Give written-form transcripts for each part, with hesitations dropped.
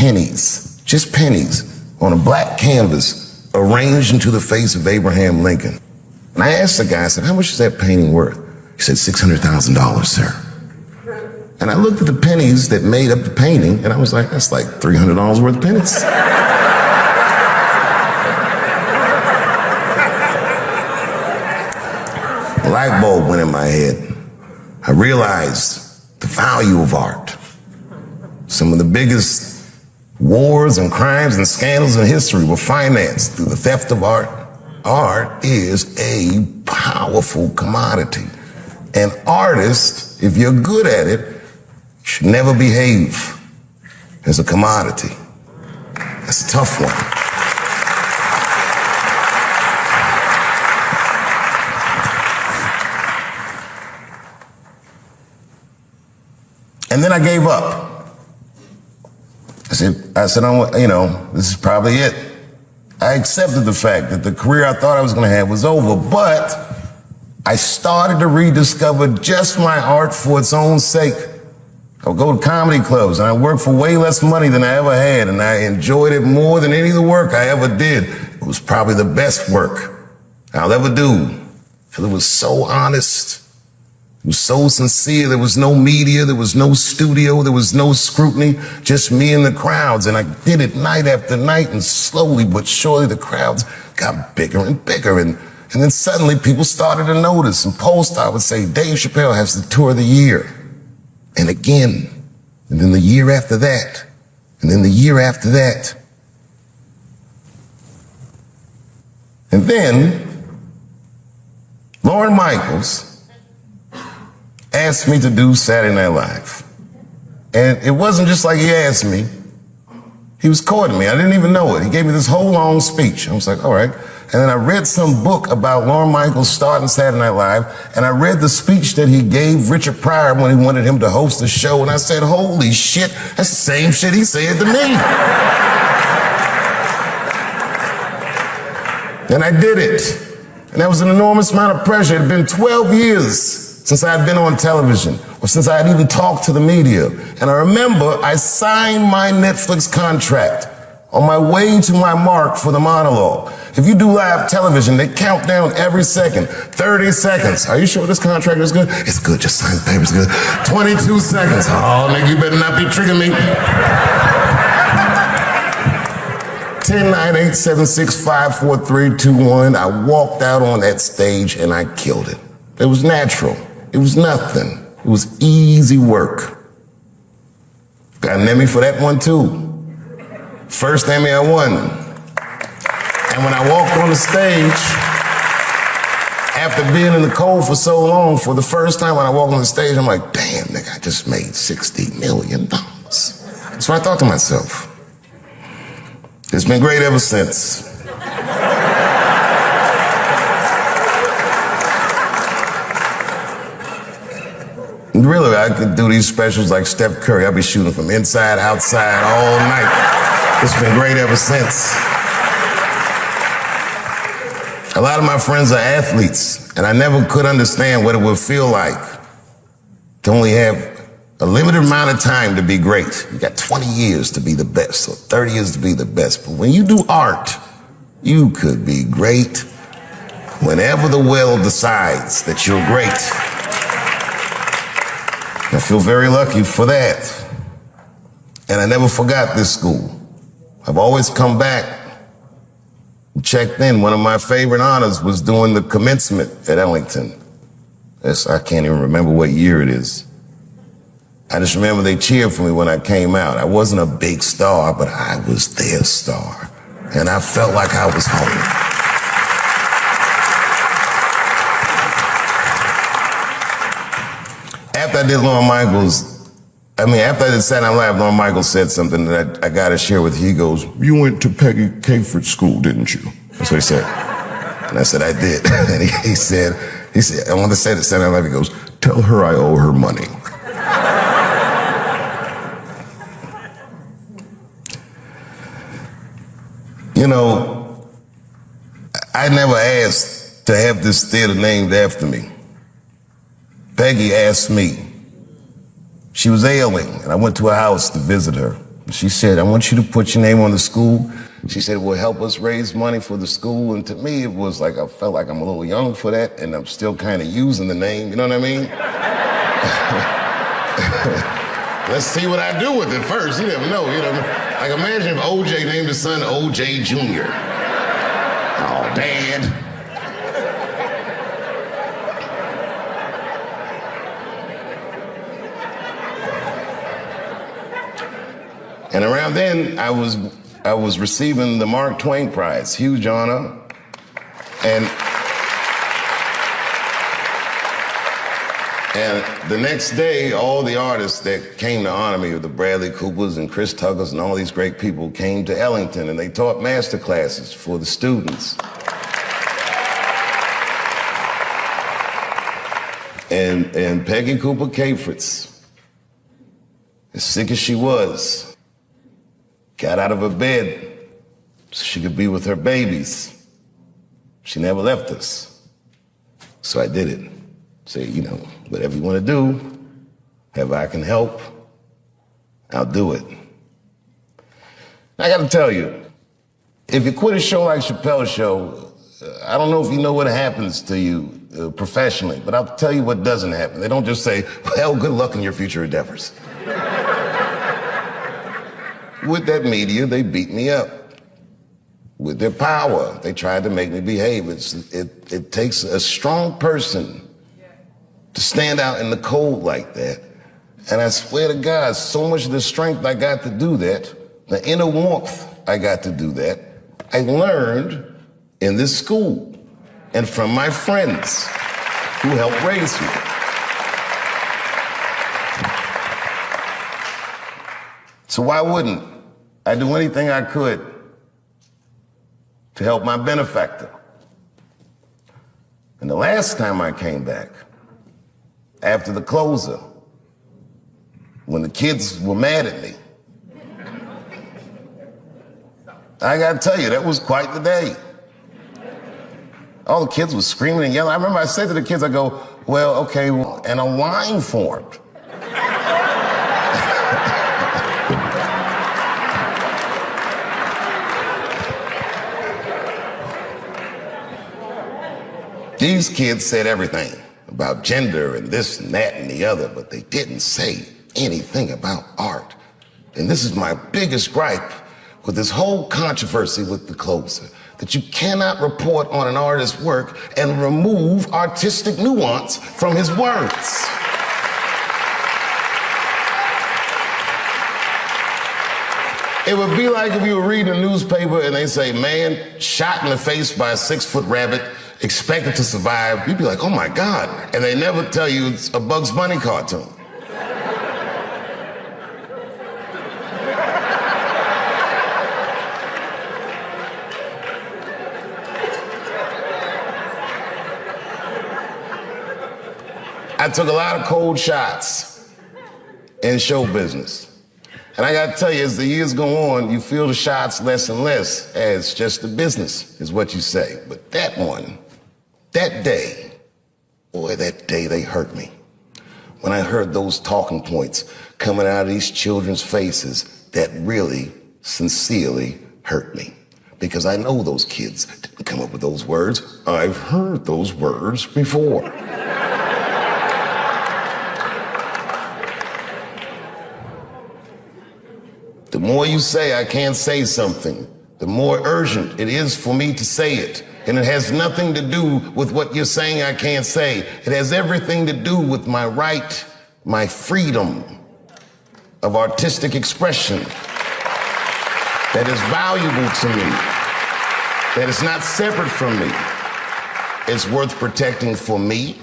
pennies, just pennies, on a black canvas arranged into the face of Abraham Lincoln. And I asked the guy, I said, how much is that painting worth? He said, $600,000, sir. And I looked at the pennies that made up the painting, and I was like, that's like $300 worth of pennies. A light bulb went in my head. I realized the value of art. Some of the biggest wars and crimes and scandals in history were financed through the theft of art. Art is a powerful commodity. And artists, if you're good at it, should never behave as a commodity. That's a tough one. And then I gave up. I said, this is probably it. I accepted the fact that the career I thought I was going to have was over, but I started to rediscover just my art for its own sake. I would go to comedy clubs, and I worked for way less money than I ever had, and I enjoyed it more than any of the work I ever did. It was probably the best work I'll ever do, because it was so honest. It was so sincere. There was no media, there was no studio, there was no scrutiny, just me and the crowds. And I did it night after night, and slowly but surely the crowds got bigger and bigger. And then suddenly people started to notice, and Polestar would say, Dave Chappelle has the tour of the year. And again, and then the year after that, and then the year after that. And then Lorne Michaels asked me to do Saturday Night Live. And it wasn't just like he asked me. He was courting me. I didn't even know it. He gave me this whole long speech. I was like, all right. And then I read some book about Lorne Michaels starting Saturday Night Live, and I read the speech that he gave Richard Pryor when he wanted him to host the show, and I said, holy shit, that's the same shit he said to me. And I did it. And that was an enormous amount of pressure. It had been 12 years since I had been on television, or since I had even talked to the media. And I remember I signed my Netflix contract on my way to my mark for the monologue. If you do live television, they count down every second. 30 seconds. Are you sure this contract is good? It's good, just sign the paper, it's good. 22 seconds. Oh, nigga, you better not be tricking me. 10, 9, 8, 7, 6, 5, 4, 3, 2, 1. I walked out on that stage and I killed it. It was natural. It was nothing. It was easy work. Got an Emmy for that one too. First Emmy I won. And when I walked on the stage, after being in the cold for so long, for the first time when I walked on the stage, I'm like, damn, nigga, I just made $60 million. So I thought to myself, it's been great ever since. Really, I could do these specials like Steph Curry. I'll be shooting from inside, outside, all night. It's been great ever since. A lot of my friends are athletes, and I never could understand what it would feel like to only have a limited amount of time to be great. You got 20 years to be the best, or 30 years to be the best. But when you do art, you could be great whenever the will decides that you're great. I feel very lucky for that. And I never forgot this school. I've always come back and checked in. One of my favorite honors was doing the commencement at Ellington. I can't even remember what year it is. I just remember they cheered for me when I came out. I wasn't a big star, but I was their star. And I felt like I was home. After I did Lorne Michaels, after I did Saturday Night Live, Lorne Michaels said something that I got to share with you. He goes, you went to Peggy Caford School, didn't you? That's what he said. And I said, I did. And he said, I want to say this Saturday Night Live. He goes, tell her I owe her money. You know, I never asked to have this theater named after me. Peggy asked me. She was ailing, and I went to her house to visit her. She said, I want you to put your name on the school. She said, it will help us raise money for the school. And to me, it was like, I felt like I'm a little young for that, and I'm still kind of using the name, you know what I mean? Let's see what I do with it first. You never know, you know. Like imagine if OJ named his son OJ Jr. Oh, Dad. And around then, I was receiving the Mark Twain Prize, huge honor. And the next day, all the artists that came to honor me, the Bradley Coopers and Chris Tuckers and all these great people came to Ellington, and they taught master classes for the students. And Peggy Cooper Cafritz, as sick as she was, got out of her bed so she could be with her babies. She never left us. So I did it. Say, you know, whatever you want to do, however I can help, I'll do it. I got to tell you, if you quit a show like Chappelle's show, I don't know if you know what happens to you professionally, but I'll tell you what doesn't happen. They don't just say, well, good luck in your future endeavors. With that media, they beat me up. With their power, they tried to make me behave. It takes a strong person to stand out in the cold like that. And I swear to God, so much of the strength I got to do that, the inner warmth I got to do that, I learned in this school and from my friends who helped raise me. So why wouldn't I do anything I could to help my benefactor? And the last time I came back, after the closer, when the kids were mad at me, I gotta tell you, that was quite the day. All the kids were screaming and yelling. I remember I said to the kids, I go, well, okay, and a line formed. These kids said everything about gender and this and that and the other, but they didn't say anything about art. And this is my biggest gripe with this whole controversy with the closer, that you cannot report on an artist's work and remove artistic nuance from his words. It would be like if you were reading a newspaper and they say, man shot in the face by a 6-foot rabbit, expected to survive. You'd be like, oh my God. And they never tell you it's a Bugs Bunny cartoon. I took a lot of cold shots in show business. And I gotta tell you, as the years go on, you feel the shots less and less as just a business, is what you say. But that one, that day, boy, that day they hurt me. When I heard those talking points coming out of these children's faces, that really, sincerely hurt me. Because I know those kids didn't come up with those words. I've heard those words before. The more you say I can't say something, the more urgent it is for me to say it. And it has nothing to do with what you're saying I can't say. It has everything to do with my right, my freedom of artistic expression that is valuable to me, that is not separate from me. It's worth protecting for me,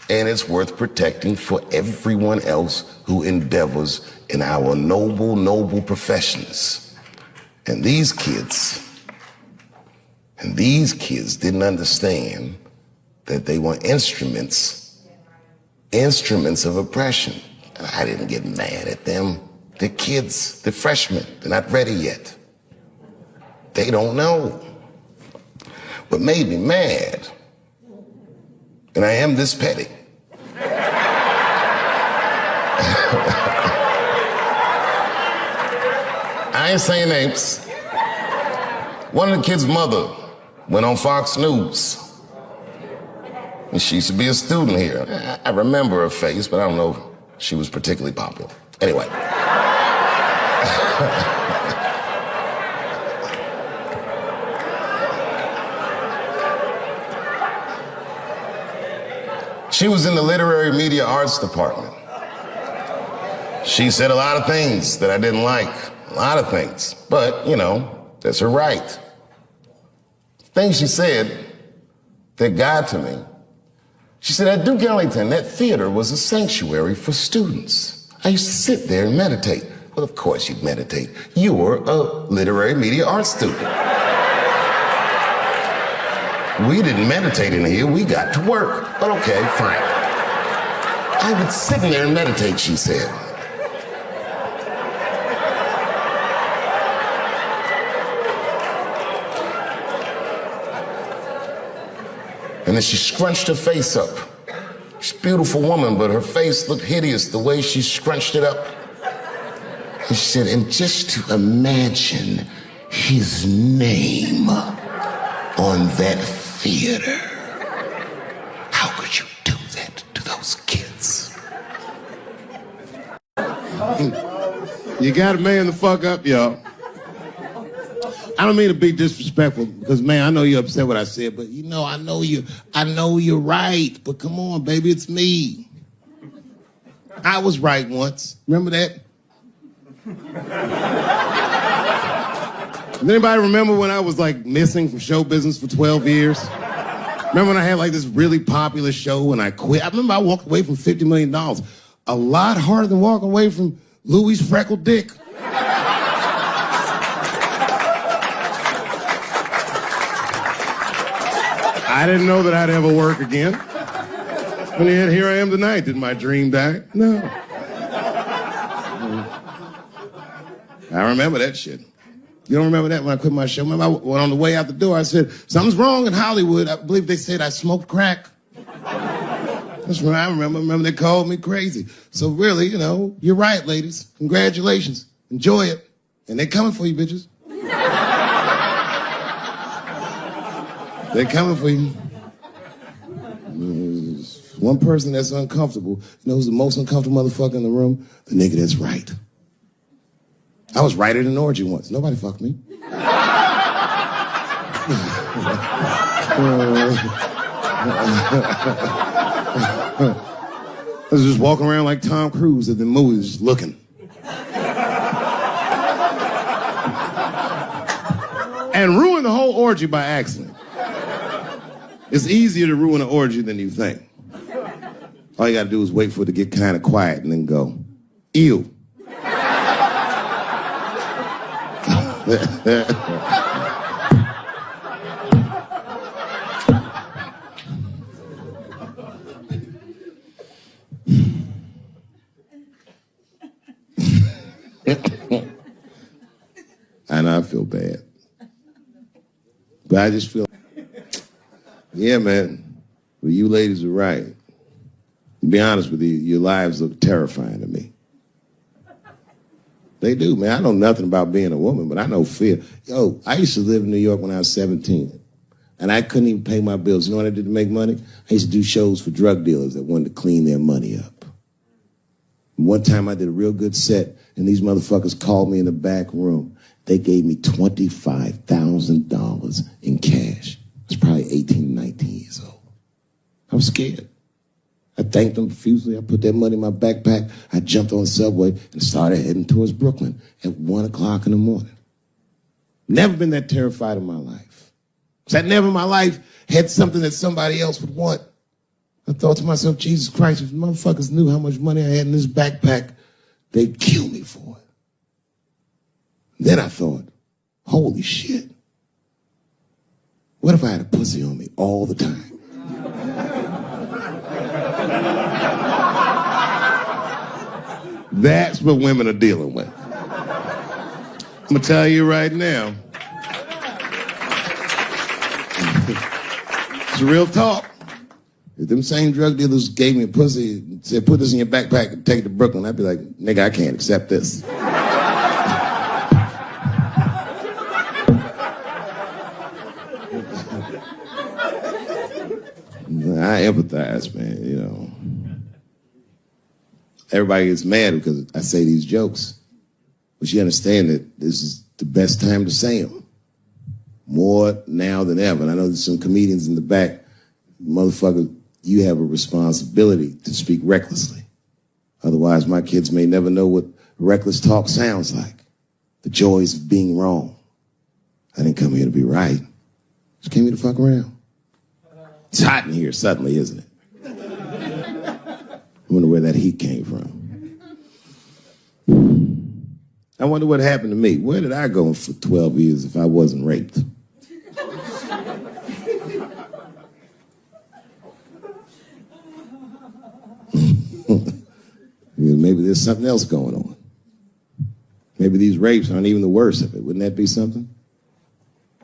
and it's worth protecting for everyone else who endeavors in our noble, noble professions. And these kids didn't understand that they were instruments of oppression. And I didn't get mad at them. They're kids, they're freshmen, they're not ready yet. They don't know. What made me mad, and I am this petty, I ain't saying names. One of the kids' mother went on Fox News. And she used to be a student here. I remember her face, but I don't know if she was particularly popular. Anyway. She was in the literary media arts department. She said a lot of things that I didn't like, a lot of things, but, you know, that's her right. Things she said that got to me. She said, at Duke Ellington, that theater was a sanctuary for students. I used to sit there and meditate. Well, of course you'd meditate. You were a literary media arts student. We didn't meditate in here, we got to work. But okay, fine. I would sit in there and meditate, she said. And then she scrunched her face up. She's a beautiful woman, but her face looked hideous the way she scrunched it up. And she said, and just to imagine his name on that theater. How could you do that to those kids? You gotta man the fuck up, y'all. I don't mean to be disrespectful, because, man, I know you're upset what I said, but, you know, I know you're right, but come on, baby, it's me. I was right once. Remember that? Does anybody remember when I was, like, missing from show business for 12 years? Remember when I had, like, this really popular show and I quit? I remember I walked away from $50 million. A lot harder than walking away from Louis' freckled dick. I didn't know that I'd ever work again. And yet here I am tonight. Did my dream die? No. I remember that shit. You don't remember that when I quit my show? Remember, I went on the way out the door, I said, something's wrong in Hollywood. I believe they said I smoked crack. That's what I remember. Remember, they called me crazy. So really, you know, you're right, ladies. Congratulations. Enjoy it. And they're coming for you, bitches. They're coming for you. There's one person that's uncomfortable. You know who's the most uncomfortable motherfucker in the room? The nigga that's right. I was right at an orgy once. Nobody fucked me. I was just walking around like Tom Cruise at the movies, just looking. And ruined the whole orgy by accident. It's easier to ruin an orgy than you think. All you gotta do is wait for it to get kind of quiet and then go, ew. I know I feel bad. But I just feel, yeah, man, well, you ladies are right. To be honest with you, your lives look terrifying to me. They do, man. I know nothing about being a woman, but I know fear. Yo, I used to live in New York when I was 17, and I couldn't even pay my bills. You know what I did to make money? I used to do shows for drug dealers that wanted to clean their money up. And one time I did a real good set, and these motherfuckers called me in the back room. They gave me $25,000 in cash. I was probably 18, 19 years old. I was scared. I thanked them profusely. I put that money in my backpack. I jumped on the subway and started heading towards Brooklyn at 1 o'clock in the morning. Never been that terrified in my life. Because I never in my life had something that somebody else would want. I thought to myself, Jesus Christ, if motherfuckers knew how much money I had in this backpack, they'd kill me for it. Then I thought, holy shit. What if I had a pussy on me all the time? That's what women are dealing with. I'm gonna tell you right now. It's real talk. If them same drug dealers gave me a pussy and said, put this in your backpack and take it to Brooklyn, I'd be like, nigga, I can't accept this. I empathize, man, you know. Everybody gets mad because I say these jokes. But you understand that this is the best time to say them. More now than ever. And I know there's some comedians in the back. Motherfucker, you have a responsibility to speak recklessly. Otherwise, my kids may never know what reckless talk sounds like. The joys of being wrong. I didn't come here to be right. Just came here to fuck around. It's hot in here suddenly, isn't it? I wonder where that heat came from. I wonder what happened to me. Where did I go for 12 years if I wasn't raped? Maybe there's something else going on. Maybe these rapes aren't even the worst of it. Wouldn't that be something?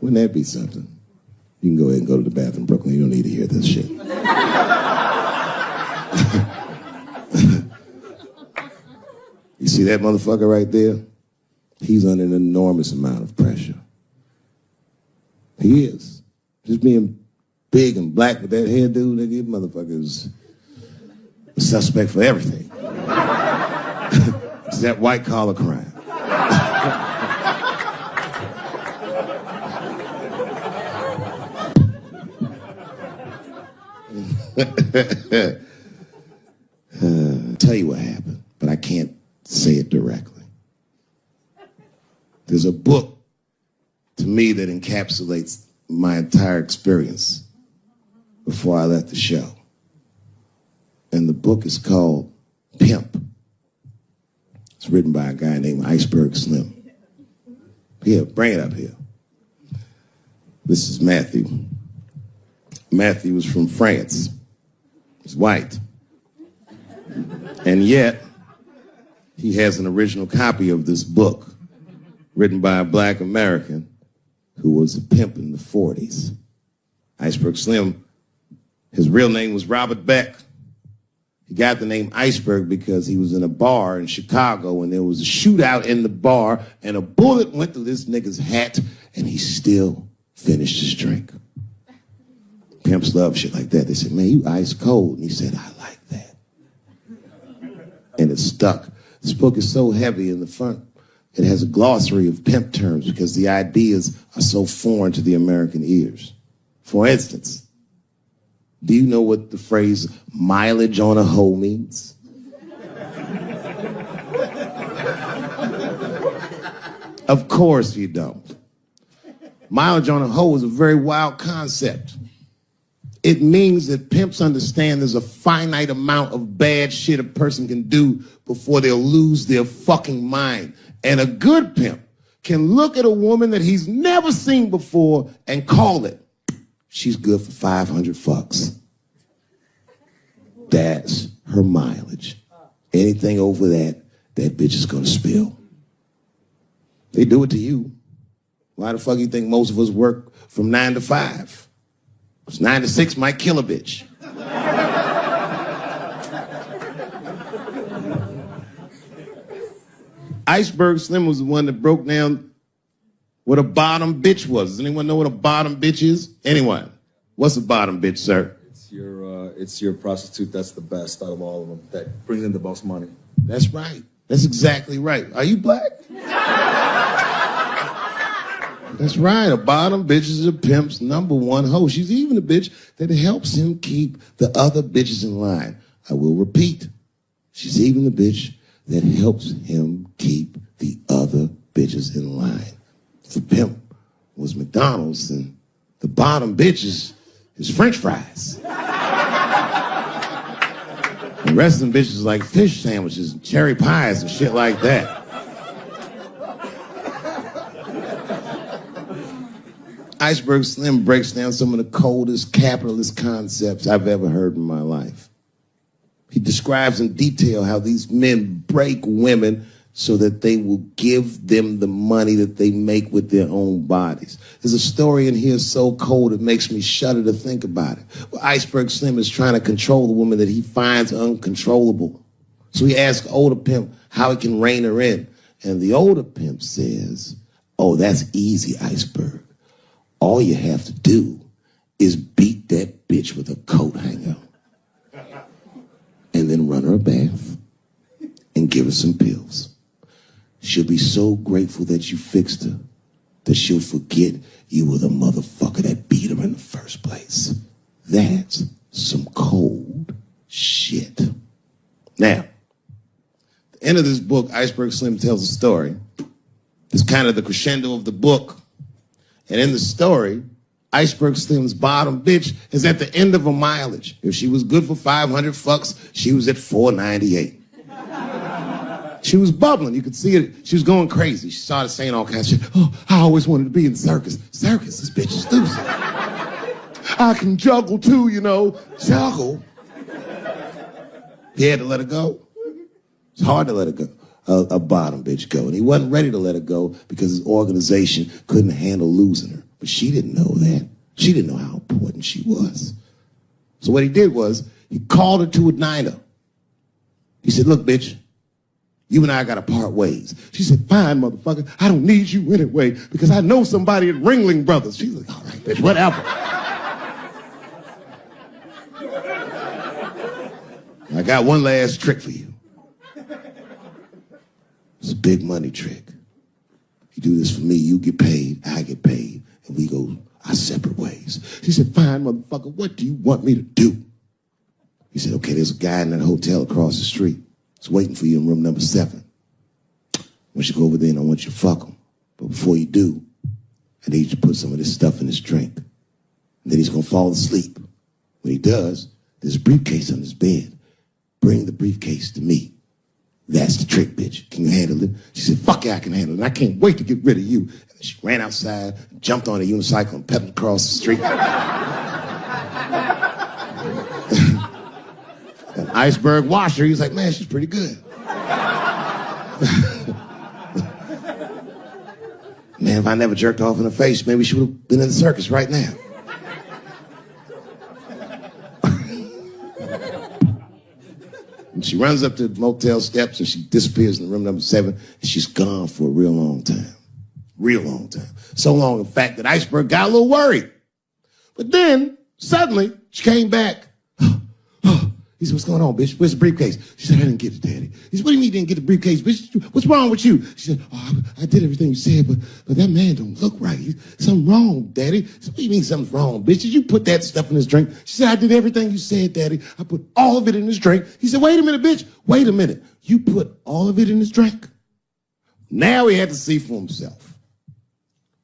Wouldn't that be something? You can go ahead and go to the bathroom, Brooklyn. You don't need to hear this shit. You see that motherfucker right there? He's under an enormous amount of pressure. He is. Just being big and black with that hairdo, nigga, motherfucker's a suspect for everything. It's that white collar crime. Tell you what happened, but I can't say it directly. There's a book to me that encapsulates my entire experience before I left the show. And the book is called Pimp. It's written by a guy named Iceberg Slim. Here, bring it up here. This is Matthew. Matthew was from France. He's white. And yet, he has an original copy of this book written by a black American who was a pimp in the 40s. Iceberg Slim, his real name was Robert Beck. He got the name Iceberg because he was in a bar in Chicago and there was a shootout in the bar and a bullet went through this nigga's hat and he still finished his drink. Pimps love shit like that. They said, man, you ice cold. And he said, I like that. And it stuck. This book is so heavy in the front. It has a glossary of pimp terms because the ideas are so foreign to the American ears. For instance, do you know what the phrase mileage on a hoe means? Of course you don't. Mileage on a hoe is a very wild concept. It means that pimps understand there's a finite amount of bad shit a person can do before they'll lose their fucking mind. And a good pimp can look at a woman that he's never seen before and call it. She's good for 500 fucks. That's her mileage. Anything over that, that bitch is gonna spill. They do it to you. Why the fuck you think most of us work from 9 to 5? Because 9 to 6 might kill a bitch. Iceberg Slim was the one that broke down what a bottom bitch was. Does anyone know what a bottom bitch is? Anyone? What's a bottom bitch, sir? It's your prostitute that's the best out of all of them, that brings in the most money. That's right. That's exactly right. Are you black? That's right. A bottom bitch is a pimp's number one hoe. She's even a bitch that helps him keep the other bitches in line. I will repeat. She's even the bitch that helps him keep the other bitches in line. If the pimp was McDonald's, and the bottom bitch is French fries. The rest of them bitches like fish sandwiches and cherry pies and shit like that. Iceberg Slim breaks down some of the coldest capitalist concepts I've ever heard in my life. He describes in detail how these men break women so that they will give them the money that they make with their own bodies. There's a story in here so cold it makes me shudder to think about it. Well, Iceberg Slim is trying to control the woman that he finds uncontrollable. So he asks older pimp how he can rein her in. And the older pimp says, oh, that's easy, Iceberg. All you have to do is beat that bitch with a coat hanger and then run her a bath and give her some pills. She'll be so grateful that you fixed her that she'll forget you were the motherfucker that beat her in the first place. That's some cold shit. Now, the end of this book, Iceberg Slim tells a story. It's kind of the crescendo of the book. And in the story, Iceberg Slim's bottom bitch is at the end of her mileage. If she was good for 500 fucks, she was at 498. She was bubbling. You could see it. She was going crazy. She started saying all kinds of shit. Oh, I always wanted to be in circus. Circus, this bitch is loose. I can juggle too, you know. Juggle. He had to let her go. It's hard to let her go. A bottom bitch go. And he wasn't ready to let her go because his organization couldn't handle losing her. But she didn't know that. She didn't know how important she was. So what he did was he called her to a diner. He said, look, bitch, you and I got to part ways. She said, fine, motherfucker. I don't need you anyway because I know somebody at Ringling Brothers. She's like, all right, bitch, whatever. I got one last trick for you. It's a big money trick. You do this for me, you get paid, I get paid, and we go our separate ways. She said, fine, motherfucker, what do you want me to do? He said, okay, there's a guy in that hotel across the street. He's waiting for you in room number 7. I want you to go over there and I want you to fuck him. But before you do, I need you to put some of this stuff in his drink. And then he's going to fall asleep. When he does, there's a briefcase on his bed. Bring the briefcase to me. That's the trick, bitch. Can you handle it? She said, fuck yeah, I can handle it. I can't wait to get rid of you. And she ran outside, jumped on a unicycle and pedaled across the street. An iceberg washer. He was like, man, she's pretty good. Man, if I never jerked off in her face, maybe she would have been in the circus right now. And she runs up to the motel steps and she disappears in room number 7 and she's gone for a real long time. Real long time. So long, in fact, that Iceberg got a little worried. But then, suddenly, she came back. He said, what's going on, bitch? Where's the briefcase? She said, I didn't get it, Daddy. He said, what do you mean you didn't get the briefcase, bitch? What's wrong with you? She said, oh, I did everything you said, but that man don't look right. Something wrong, Daddy. He said, what do you mean something's wrong, bitch? Did you put that stuff in his drink? She said, I did everything you said, Daddy. I put all of it in his drink. He said, wait a minute, bitch. Wait a minute. You put all of it in his drink? Now he had to see for himself.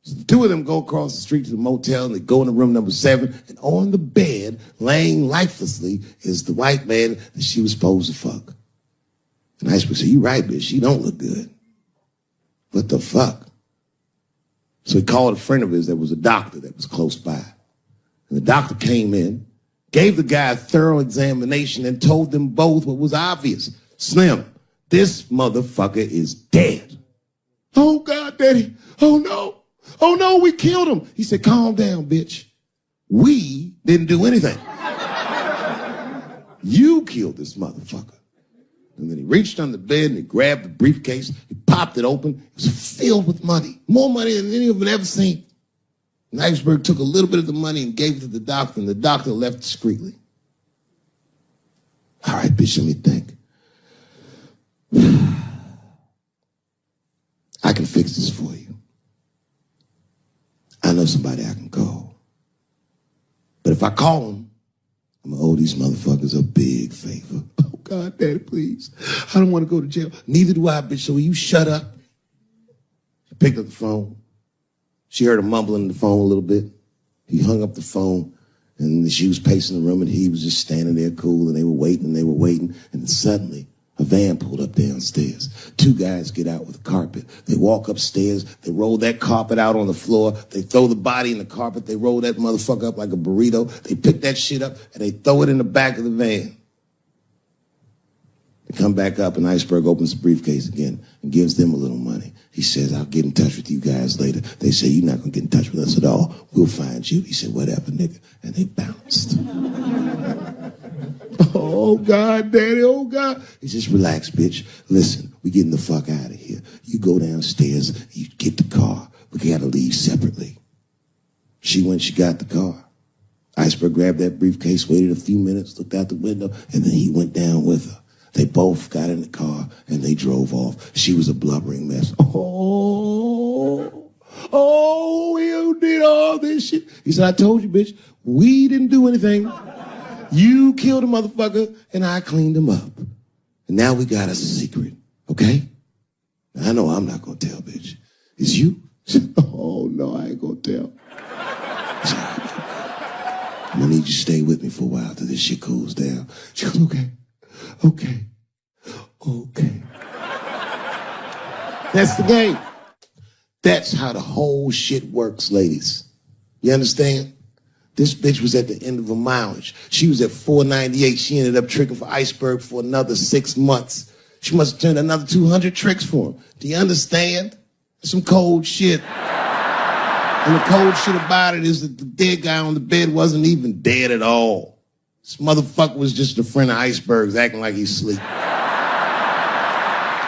So the two of them go across the street to the motel and they go into room number 7 and on the bed, laying lifelessly, is the white man that she was supposed to fuck. And Iceberg said, you right, bitch, she don't look good. What the fuck? So he called a friend of his that was a doctor that was close by. And the doctor came in, gave the guy a thorough examination and told them both what was obvious. Slim, this motherfucker is dead. Oh God, Daddy, oh no. Oh no, we killed him. He said, calm down, bitch. We didn't do anything. You killed this motherfucker. And then he reached on the bed and he grabbed the briefcase. He popped it open. It was filled with money. More money than any of them had ever seen. And Iceberg took a little bit of the money and gave it to the doctor, and the doctor left discreetly. All right, bitch, let me think. I can fix this for you. I know somebody I can call. But if I call him, I'm going to owe these motherfuckers a big favor. Oh, God, Daddy, please. I don't want to go to jail. Neither do I, bitch, so will you shut up? She picked up the phone. She heard him mumbling in the phone a little bit. He hung up the phone, and she was pacing the room, and he was just standing there cool, and they were waiting, and then suddenly, a van pulled up downstairs. 2 guys get out with a carpet. They walk upstairs. They roll that carpet out on the floor. They throw the body in the carpet. They roll that motherfucker up like a burrito. They pick that shit up and they throw it in the back of the van. They come back up and Iceberg opens the briefcase again and gives them a little money. He says, I'll get in touch with you guys later. They say, you're not going to get in touch with us at all. We'll find you. He said, whatever, nigga. And they bounced. Oh, God, Daddy, oh, God. He says, relax, bitch. Listen, we getting the fuck out of here. You go downstairs, you get the car. We got to leave separately. She went, she got the car. Iceberg grabbed that briefcase, waited a few minutes, looked out the window, and then he went down with her. They both got in the car and they drove off. She was a blubbering mess. Oh, you did all this shit. He said, I told you, bitch, we didn't do anything. You killed a motherfucker and I cleaned him up. And now we got us a secret, okay? I know I'm not gonna tell, bitch. It's you? Oh, no, I ain't gonna tell. I'm gonna need you to stay with me for a while till this shit cools down. She goes, okay. That's the game. That's how the whole shit works, ladies. You understand? This bitch was at the end of her mileage. She was at 498. She ended up tricking for Iceberg for another 6 months. She must have turned another 200 tricks for him. Do you understand? Some cold shit. And the cold shit about it is that the dead guy on the bed wasn't even dead at all. This motherfucker was just a friend of Iceberg's acting like he's asleep.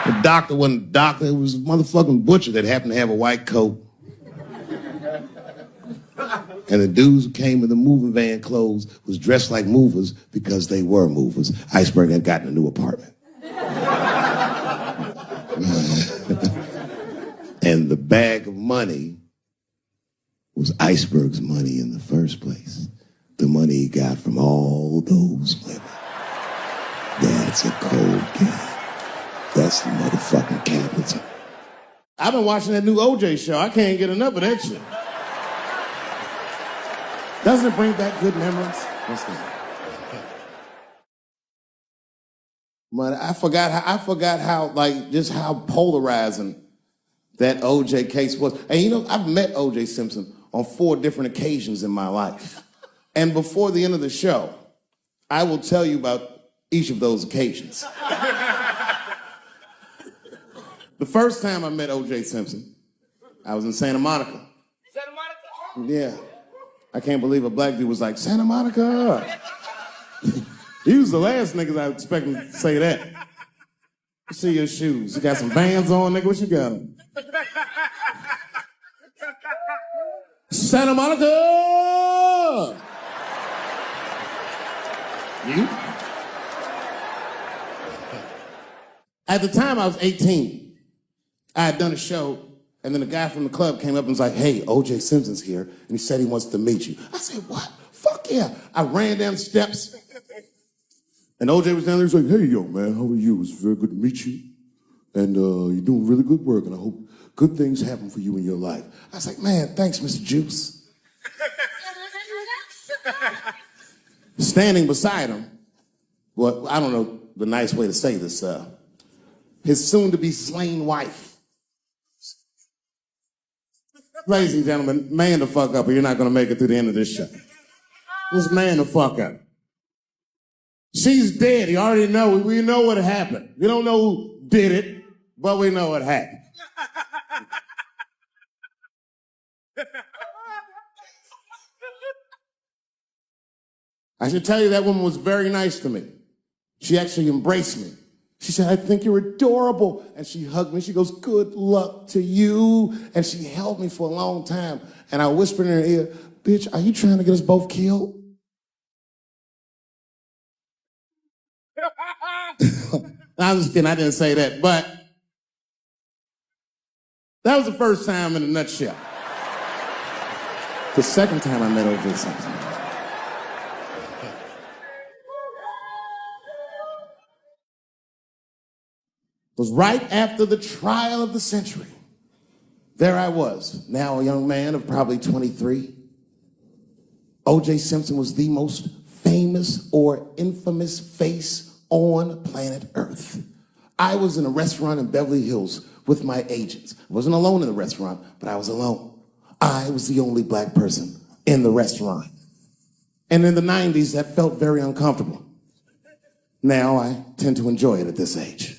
The doctor wasn't a doctor, it was a motherfucking butcher that happened to have a white coat. And the dudes who came in the moving van clothes was dressed like movers because they were movers. Iceberg had gotten a new apartment. And the bag of money was Iceberg's money in the first place. The money he got from all those women. That's a cold game. That's the motherfucking capital. I've been watching that new OJ show. I can't get enough of that shit. Doesn't it bring back good memories? What's that? But I forgot how, like, just how polarizing that OJ case was. And you know, I've met OJ Simpson on 4 different occasions in my life. And before the end of the show, I will tell you about each of those occasions. The first time I met OJ Simpson, I was in Santa Monica. Santa Monica? Yeah. I can't believe a black dude was like, Santa Monica. He was the last niggas I was expecting to say that. See your shoes. You got some Vans on, nigga? What you got on? Santa Monica! You? At the time, I was 18. I had done a show, and then a guy from the club came up and was like, hey, O.J. Simpson's here, and he said he wants to meet you. I said, what? Fuck yeah. I ran down the steps, and O.J. was down there. He was like, hey, yo, man, how are you? It's very good to meet you, and you're doing really good work, and I hope good things happen for you in your life. I was like, man, thanks, Mr. Juice. Standing beside him, well, I don't know the nice way to say this, his soon-to-be slain wife. Ladies and gentlemen, man the fuck up or you're not gonna make it through the end of this show. Just man the fuck up. She's dead. You already know. We know what happened. We don't know who did it, but we know what happened. I should tell you that woman was very nice to me. She actually embraced me. She said, I think you're adorable. And she hugged me. She goes, good luck to you. And she held me for a long time. And I whispered in her ear, bitch, are you trying to get us both killed? I'm just kidding. I didn't say that. But that was the first time in a nutshell. The second time I met O.J. Simpson. Was right after the trial of the century. There I was, now a young man of probably 23. O.J. Simpson was the most famous or infamous face on planet Earth. I was in a restaurant in Beverly Hills with my agents. I wasn't alone in the restaurant, but I was alone. I was the only black person in the restaurant. And in the 90s, that felt very uncomfortable. Now I tend to enjoy it at this age.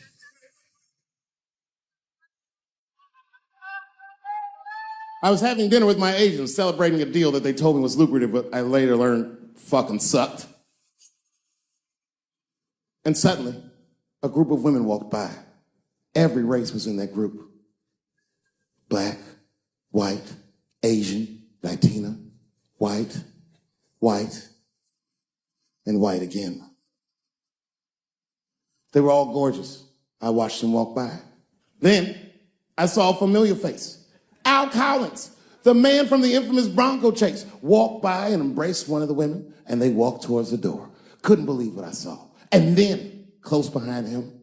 I was having dinner with my agents, celebrating a deal that they told me was lucrative, but I later learned fucking sucked. And suddenly, a group of women walked by. Every race was in that group. Black, white, Asian, Latina, white, white, and white again. They were all gorgeous. I watched them walk by. Then I saw a familiar face. Al Collins, the man from the infamous Bronco chase, walked by and embraced one of the women, and they walked towards the door. Couldn't believe what I saw. And then, close behind him,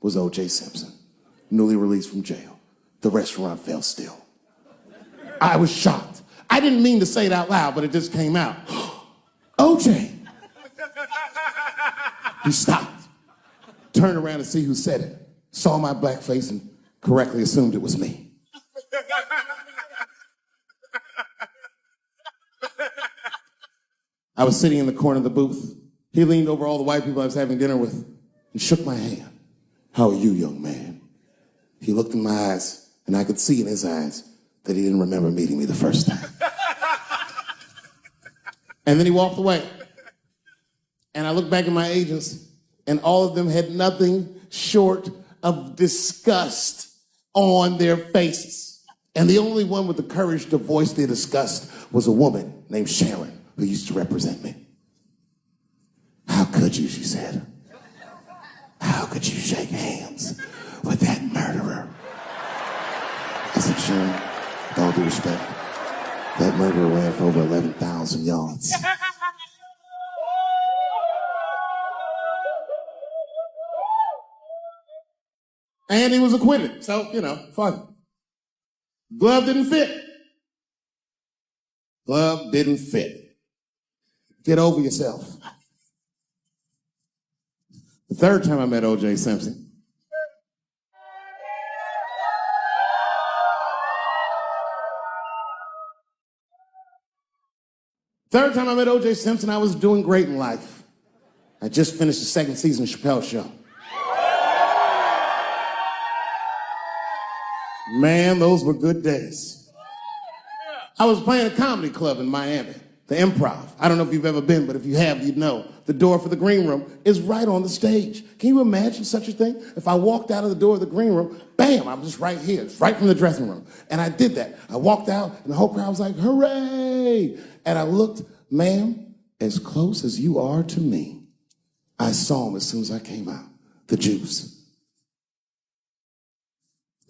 was O.J. Simpson, newly released from jail. The restaurant fell still. I was shocked. I didn't mean to say it out loud, but it just came out. O.J. He stopped, turned around to see who said it, saw my black face, and correctly assumed it was me. I was sitting in the corner of the booth. He leaned over all the white people I was having dinner with and shook my hand. How are you, young man? He looked in my eyes, and I could see in his eyes that he didn't remember meeting me the first time. And then he walked away. And I looked back at my agents, and all of them had nothing short of disgust on their faces. And the only one with the courage to voice their disgust was a woman named Sharon, who used to represent me. How could you, she said. How could you shake hands with that murderer? I said, Sharon, with all due respect, that murderer ran for over 11,000 yards. And he was acquitted, so, fun. Glove didn't fit. Glove didn't fit. Get over yourself. The third time I met O.J. Simpson, I was doing great in life. I just finished the second season of Chappelle Show. Man, those were good days. I was playing a comedy club in Miami, the Improv. I don't know if you've ever been, but if you have, you'd know. The door for the green room is right on the stage. Can you imagine such a thing? If I walked out of the door of the green room, bam, I'm just right here. It's right from the dressing room. And I did that. I walked out, and the whole crowd was like, hooray! And I looked, ma'am, as close as you are to me, I saw him as soon as I came out, the Juice.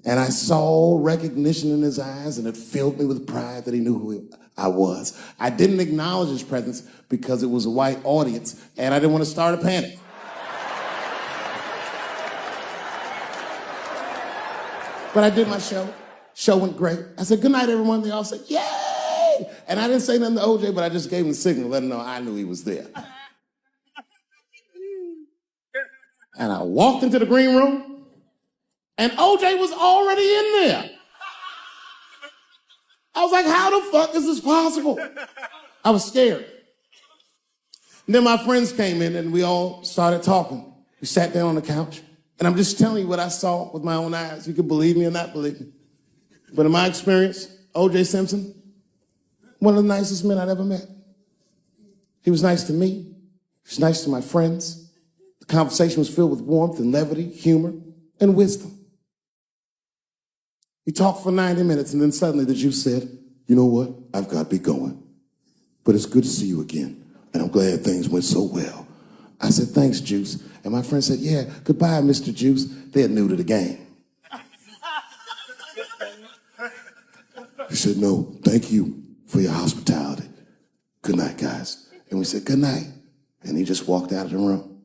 And I saw recognition in his eyes, and it filled me with pride that he knew who I was. I didn't acknowledge his presence because it was a white audience, and I didn't want to start a panic. But I did my show. Show went great. I said, good night, everyone. They all said, yay! And I didn't say nothing to OJ, but I just gave him the signal, let him know I knew he was there. And I walked into the green room, and OJ was already in there. I was like, how the fuck is this possible? I was scared. And then my friends came in and we all started talking. We sat down on the couch. And I'm just telling you what I saw with my own eyes. You can believe me or not believe me. But in my experience, O.J. Simpson, one of the nicest men I'd ever met. He was nice to me. He was nice to my friends. The conversation was filled with warmth and levity, humor, and wisdom. He talked for 90 minutes, and then suddenly the Juice said, you know what? I've got to be going. But it's good to see you again, and I'm glad things went so well. I said, thanks, Juice. And my friend said, yeah, goodbye, Mr. Juice. They're new to the game. He said, no, thank you for your hospitality. Good night, guys. And we said, good night. And he just walked out of the room.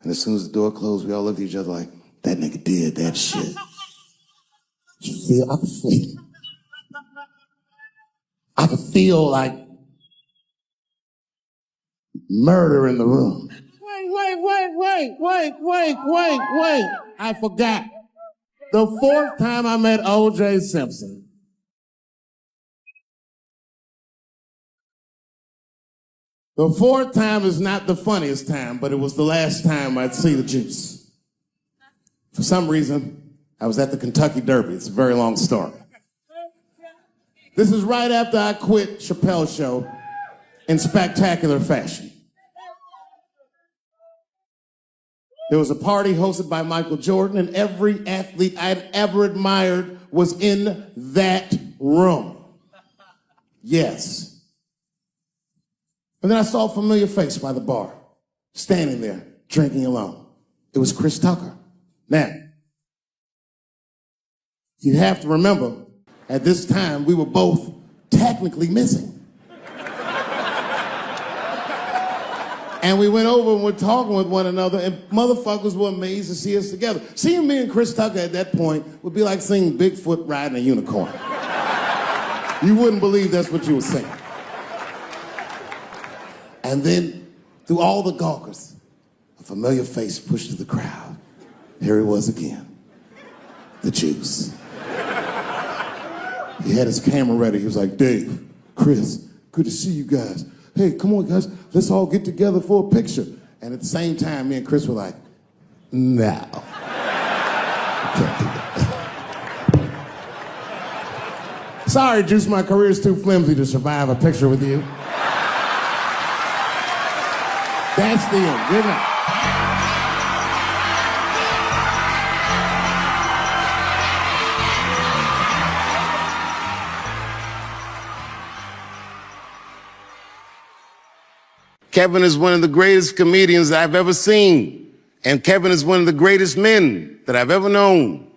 And as soon as the door closed, we all looked at each other like, that nigga did that shit. I could feel like murder in the room. Wait. I forgot. The fourth time I met O.J. Simpson, the fourth time is not the funniest time, but it was the last time I'd see the Juice. For some reason, I was at the Kentucky Derby. It's a very long story. This is right after I quit Chappelle Show in spectacular fashion. There was a party hosted by Michael Jordan, and every athlete I'd ever admired was in that room. Yes. And then I saw a familiar face by the bar, standing there, drinking alone. It was Chris Tucker. Now, you have to remember, at this time, we were both technically missing. And we went over and were talking with one another, and motherfuckers were amazed to see us together. Seeing me and Chris Tucker at that point would be like seeing Bigfoot riding a unicorn. You wouldn't believe that's what you were saying. And then, through all the gawkers, a familiar face pushed through the crowd. Here he was again. The Juice. He had his camera ready. He was like, Dave, Chris, good to see you guys. Hey, come on, guys, let's all get together for a picture. And at the same time, me and Chris were like, no. Can't do that. Sorry, Juice, my career's too flimsy to survive a picture with you. That's the end. Good night. Kevin is one of the greatest comedians I've ever seen. And Kevin is one of the greatest men that I've ever known.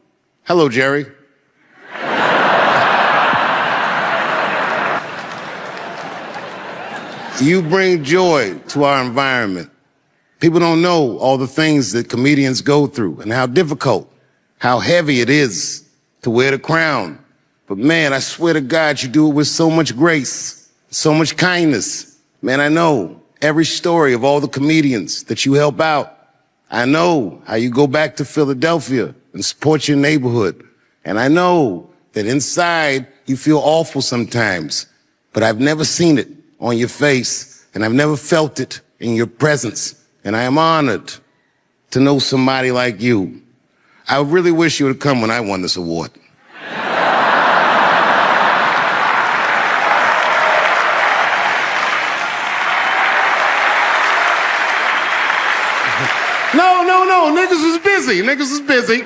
Hello, Jerry. You bring joy to our environment. People don't know all the things that comedians go through and how difficult, how heavy it is to wear the crown. But man, I swear to God, you do it with so much grace, so much kindness. Man, I know every story of all the comedians that you help out. I know how you go back to Philadelphia and support your neighborhood. And I know that inside you feel awful sometimes, but I've never seen it on your face, and I've never felt it in your presence. And I am honored to know somebody like you. I really wish you would have come when I won this award. No, niggas was busy. Niggas was busy.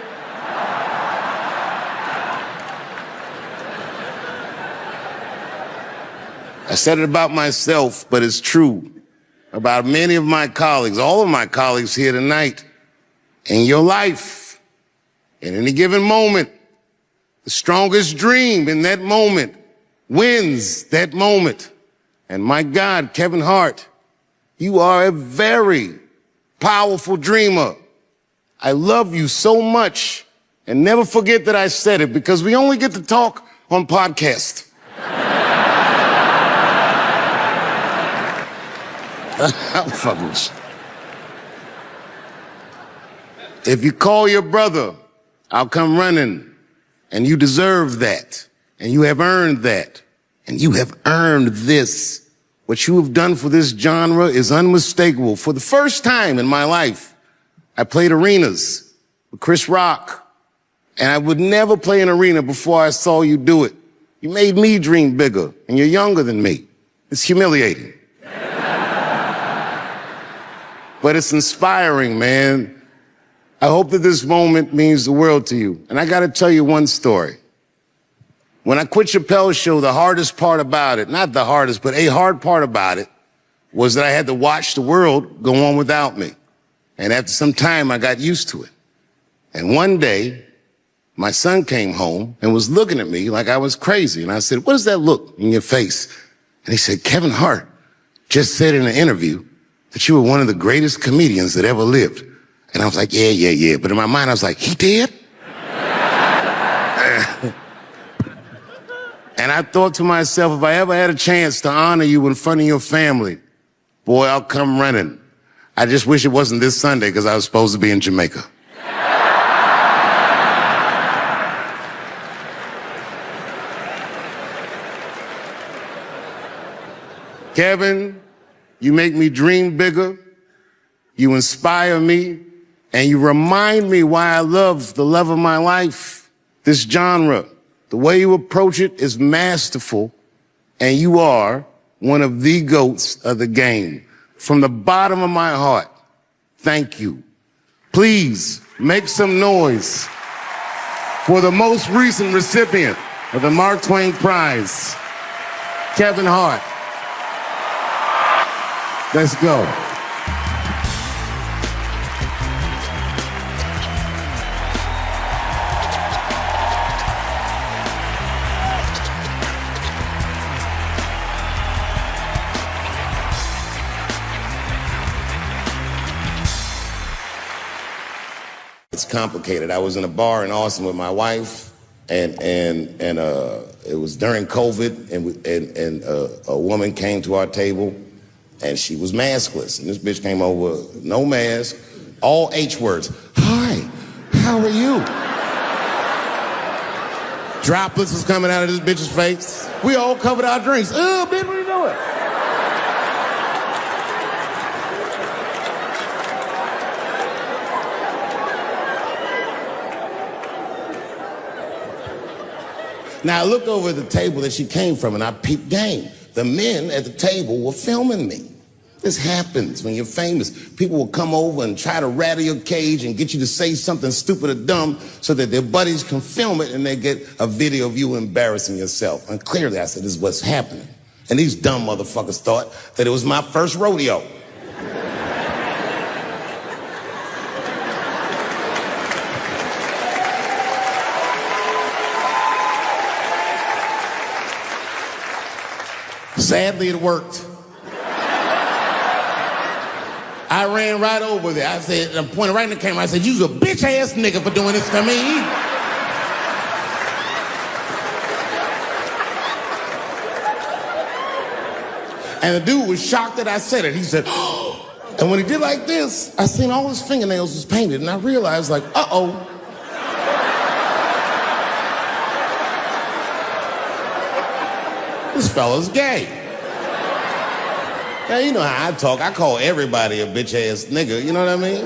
I said it about myself, but it's true about many of my colleagues, all of my colleagues here tonight. In your life, in any given moment, the strongest dream in that moment wins that moment. And my God, Kevin Hart, you are a very powerful dreamer. I love you so much. And never forget that I said it, because we only get to talk on podcast. I'm fucking with you. If you call your brother, I'll come running. And you deserve that. And you have earned that. And you have earned this. What you have done for this genre is unmistakable. For the first time in my life, I played arenas with Chris Rock. And I would never play an arena before I saw you do it. You made me dream bigger, and you're younger than me. It's humiliating. But it's inspiring, man. I hope that this moment means the world to you. And I gotta tell you one story. When I quit Chappelle's show, the hardest part about it, not the hardest, but a hard part about it, was that I had to watch the world go on without me. And after some time, I got used to it. And one day, my son came home and was looking at me like I was crazy. And I said, what does that look in your face? And he said, Kevin Hart just said in an interview that you were one of the greatest comedians that ever lived. And I was like, yeah. But in my mind, I was like, he did? And I thought to myself, if I ever had a chance to honor you in front of your family, boy, I'll come running. I just wish it wasn't this Sunday, because I was supposed to be in Jamaica. Kevin, you make me dream bigger, you inspire me, and you remind me why I love the love of my life, this genre. The way you approach it is masterful, and you are one of the GOATs of the game. From the bottom of my heart, thank you. Please make some noise for the most recent recipient of the Mark Twain Prize, Kevin Hart. Let's go. It's complicated. I was in a bar in Austin with my wife, and it was during COVID, and a woman came to our table, and she was maskless, and this bitch came over, no mask, all H words. Hi, how are you? Droplets was coming out of this bitch's face. We all covered our drinks. Oh, bitch, what are you doing? Now, I looked over at the table that she came from, and I peeped game. The men at the table were filming me. This happens when you're famous. People will come over and try to rattle your cage and get you to say something stupid or dumb so that their buddies can film it and they get a video of you embarrassing yourself. And clearly, I said, this is what's happening. And these dumb motherfuckers thought that it was my first rodeo. Sadly, it worked. I ran right over there. I said, I pointed right in the camera. I said, you's a bitch ass nigga for doing this to me. And the dude was shocked that I said it. He said, oh. And when he did like this, I seen all his fingernails was painted, and I realized, like, uh-oh. This fella's gay. Now, you know how I talk. I call everybody a bitch-ass nigga, you know what I mean?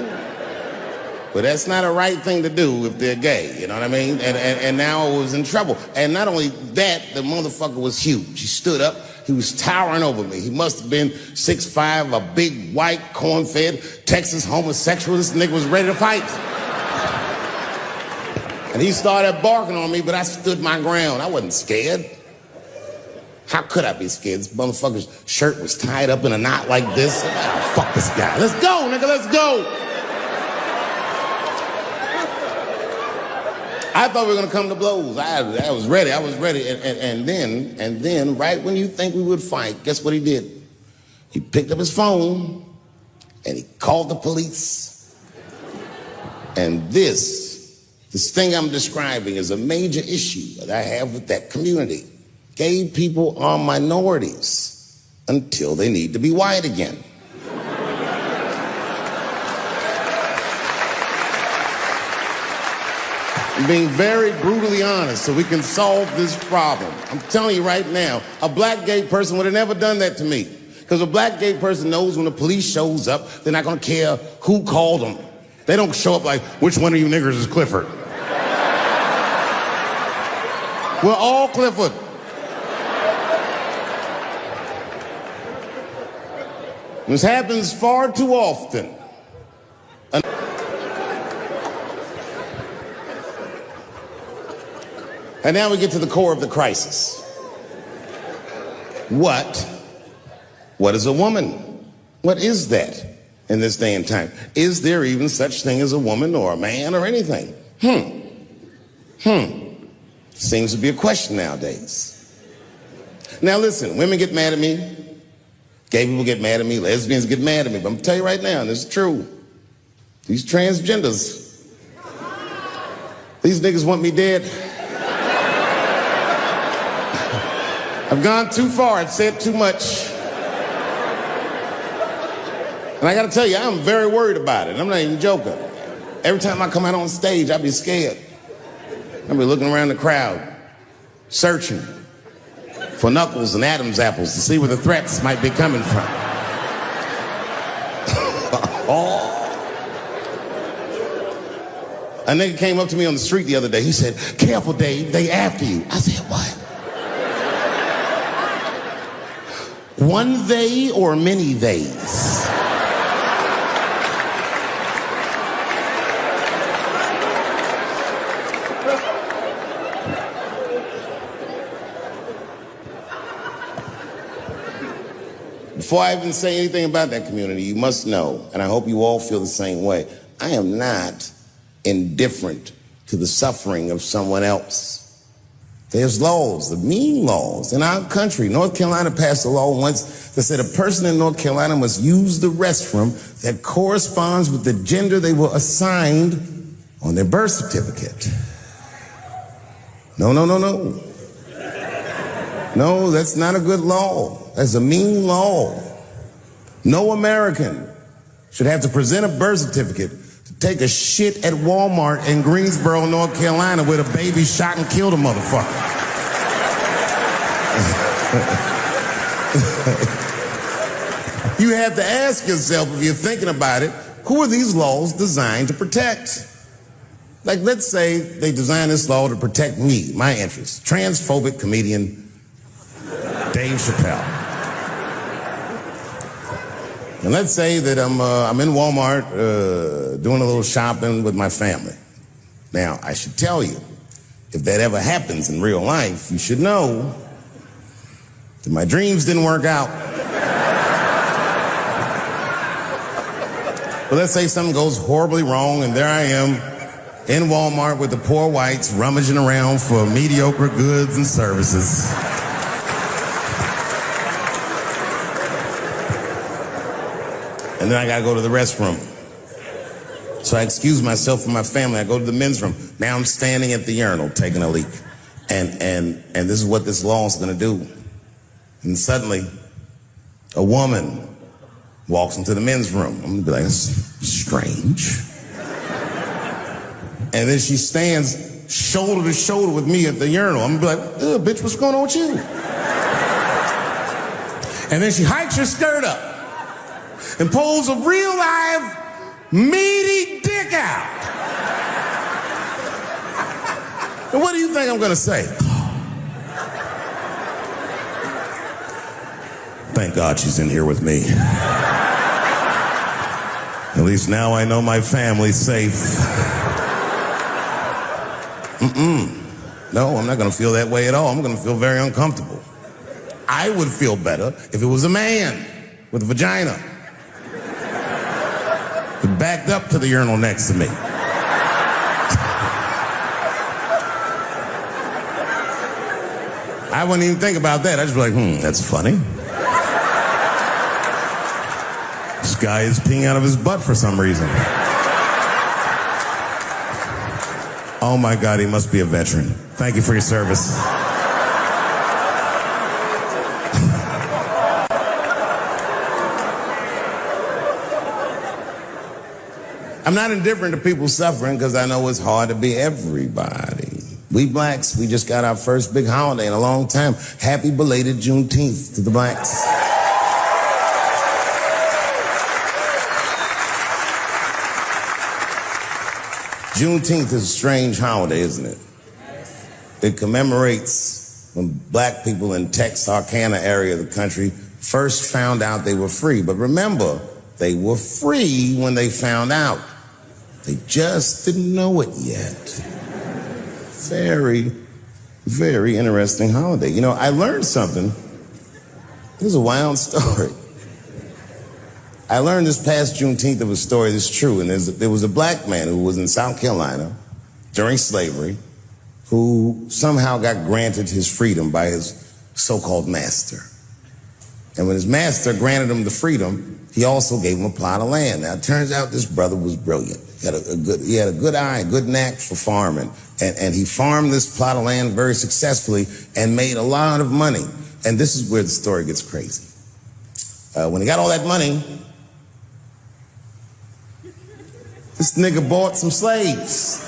But that's not a right thing to do if they're gay, you know what I mean? And now I was in trouble. And not only that, the motherfucker was huge. He stood up. He was towering over me. He must have been 6'5", a big, white, corn-fed, Texas homosexual. This nigga was ready to fight. And he started barking on me, but I stood my ground. I wasn't scared. How could I be scared? This motherfucker's shirt was tied up in a knot like this. Oh, fuck this guy. Let's go, nigga, let's go. I thought we were gonna come to blows. I was ready, And then, right when you think we would fight, guess what he did? He picked up his phone and he called the police. And this thing I'm describing is a major issue that I have with that community. Gay people are minorities until they need to be white again. I'm being very brutally honest so we can solve this problem. I'm telling you right now, a black gay person would have never done that to me. Because a black gay person knows when the police shows up, they're not gonna care who called them. They don't show up like, which one of you niggers is Clifford? We're all Clifford. This happens far too often. And now we get to the core of the crisis. What is a woman? What is that in this day and time? Is there even such thing as a woman or a man or anything? Seems to be a question nowadays. Now listen, women get mad at me. Gay people get mad at me, lesbians get mad at me, but I'm gonna tell you right now, and this is true. These transgenders, these niggas want me dead. I've gone too far, I've said too much. And I gotta tell you, I'm very worried about it. I'm not even joking. Every time I come out on stage, I be scared. I be looking around the crowd, searching for knuckles and Adam's apples to see where the threats might be coming from. A nigga came up to me on the street the other day. He said, careful, Dave, they after you. I said, what? One they or many theys? Before I even say anything about that community, you must know, and I hope you all feel the same way, I am not indifferent to the suffering of someone else. There's laws, the mean laws in our country. North Carolina passed a law once that said a person in North Carolina must use the restroom that corresponds with the gender they were assigned on their birth certificate. No. No, that's not a good law. That's a mean law. No American should have to present a birth certificate to take a shit at Walmart in Greensboro, North Carolina, where the baby shot and killed a motherfucker. You have to ask yourself, if you're thinking about it, who are these laws designed to protect? Like, let's say they designed this law to protect me, my interests. Transphobic comedian Dave Chappelle. And let's say that I'm in Walmart doing a little shopping with my family. Now, I should tell you, if that ever happens in real life, you should know that my dreams didn't work out. But let's say something goes horribly wrong, and there I am in Walmart with the poor whites rummaging around for mediocre goods and services. And then I gotta go to the restroom. So I excuse myself from my family. I go to the men's room. Now I'm standing at the urinal taking a leak. And this is what this law is gonna do. And suddenly, a woman walks into the men's room. I'm gonna be like, that's strange. And then she stands shoulder to shoulder with me at the urinal. I'm gonna be like, bitch, what's going on with you? And then she hikes her skirt up and pulls a real live, meaty dick out. And what do you think I'm gonna say? Thank God she's in here with me. At least now I know my family's safe. No, I'm not gonna feel that way at all. I'm gonna feel very uncomfortable. I would feel better if it was a man with a vagina who backed up to the urinal next to me. I wouldn't even think about that. I'd just be like, that's funny. This guy is peeing out of his butt for some reason. Oh my God, he must be a veteran. Thank you for your service. I'm not indifferent to people suffering because I know it's hard to be everybody. We blacks, we just got our first big holiday in a long time. Happy belated Juneteenth to the blacks. Juneteenth is a strange holiday, isn't it? It commemorates when black people in Texarkana area of the country first found out they were free. But remember, they were free when they found out. They just didn't know it yet. Very, very interesting holiday. You know, I learned something. This is a wild story. I learned this past Juneteenth of a story that's true, and there was a black man who was in South Carolina during slavery who somehow got granted his freedom by his so-called master. And when his master granted him the freedom, he also gave him a plot of land. Now, it turns out this brother was brilliant. He had a good eye, a good knack for farming. And he farmed this plot of land very successfully and made a lot of money. And this is where the story gets crazy. When he got all that money, this nigga bought some slaves.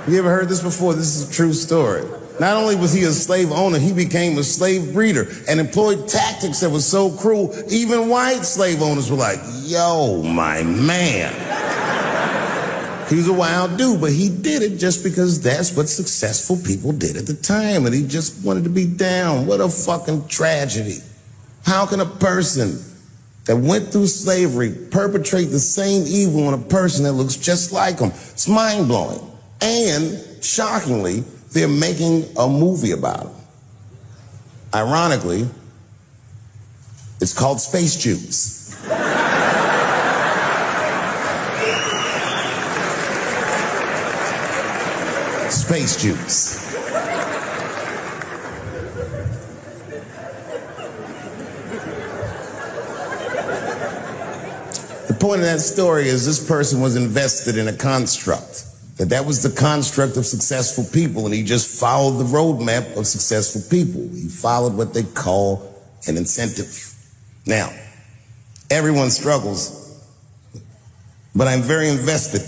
You ever heard this before? This is a true story. Not only was he a slave owner, he became a slave breeder and employed tactics that were so cruel, even white slave owners were like, yo, my man. He was a wild dude, but he did it just because that's what successful people did at the time, and he just wanted to be down. What a fucking tragedy. How can a person that went through slavery perpetrate the same evil on a person that looks just like him? It's mind-blowing. And, shockingly, they're making a movie about him. Ironically, It's called space juice. Space juice. The point of that story is this person was invested in a construct. That was the construct of successful people, and he just followed the roadmap of successful people. He followed what they call an incentive. Now, everyone struggles, but I'm very invested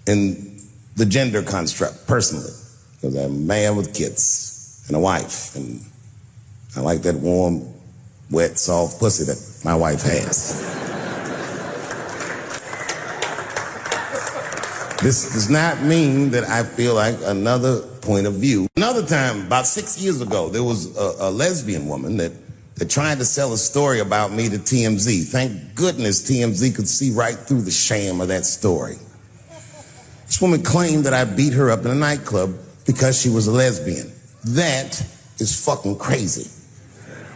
in the gender construct, personally, because I'm a man with kids and a wife, and I like that warm, wet, soft pussy that my wife has. This does not mean that I feel like another point of view. Another time, about 6 years ago, there was a lesbian woman that tried to sell a story about me to TMZ. Thank goodness TMZ could see right through the sham of that story. This woman claimed that I beat her up in a nightclub because she was a lesbian. That is fucking crazy.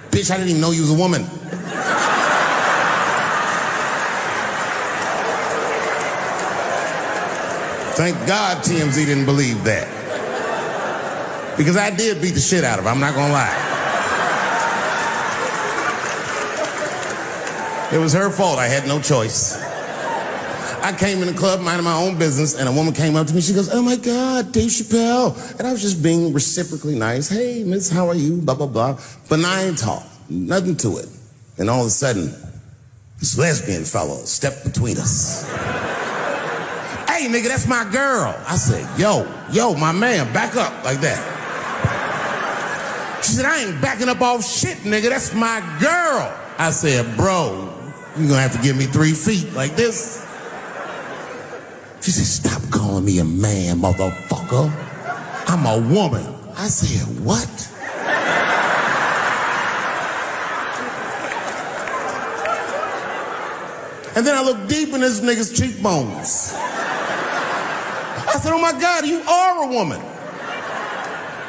Bitch, I didn't even know you was a woman. Thank God TMZ didn't believe that. Because I did beat the shit out of her, I'm not gonna lie. It was her fault, I had no choice. I came in the club minding my own business, and a woman came up to me, she goes, "Oh my God, Dave Chappelle." And I was just being reciprocally nice. "Hey, miss, how are you?" Blah, blah, blah. Benign talk, nothing to it. And all of a sudden, this lesbian fellow stepped between us. "Hey, nigga, that's my girl." I said, yo, my man, back up like that. She said, "I ain't backing up off shit, nigga, that's my girl." I said, "Bro, you're gonna have to give me 3 feet like this." She said, "Stop calling me a man, motherfucker. I'm a woman." I said, "What?" And then I looked deep in this nigga's cheekbones. I said, "Oh my God, you are a woman."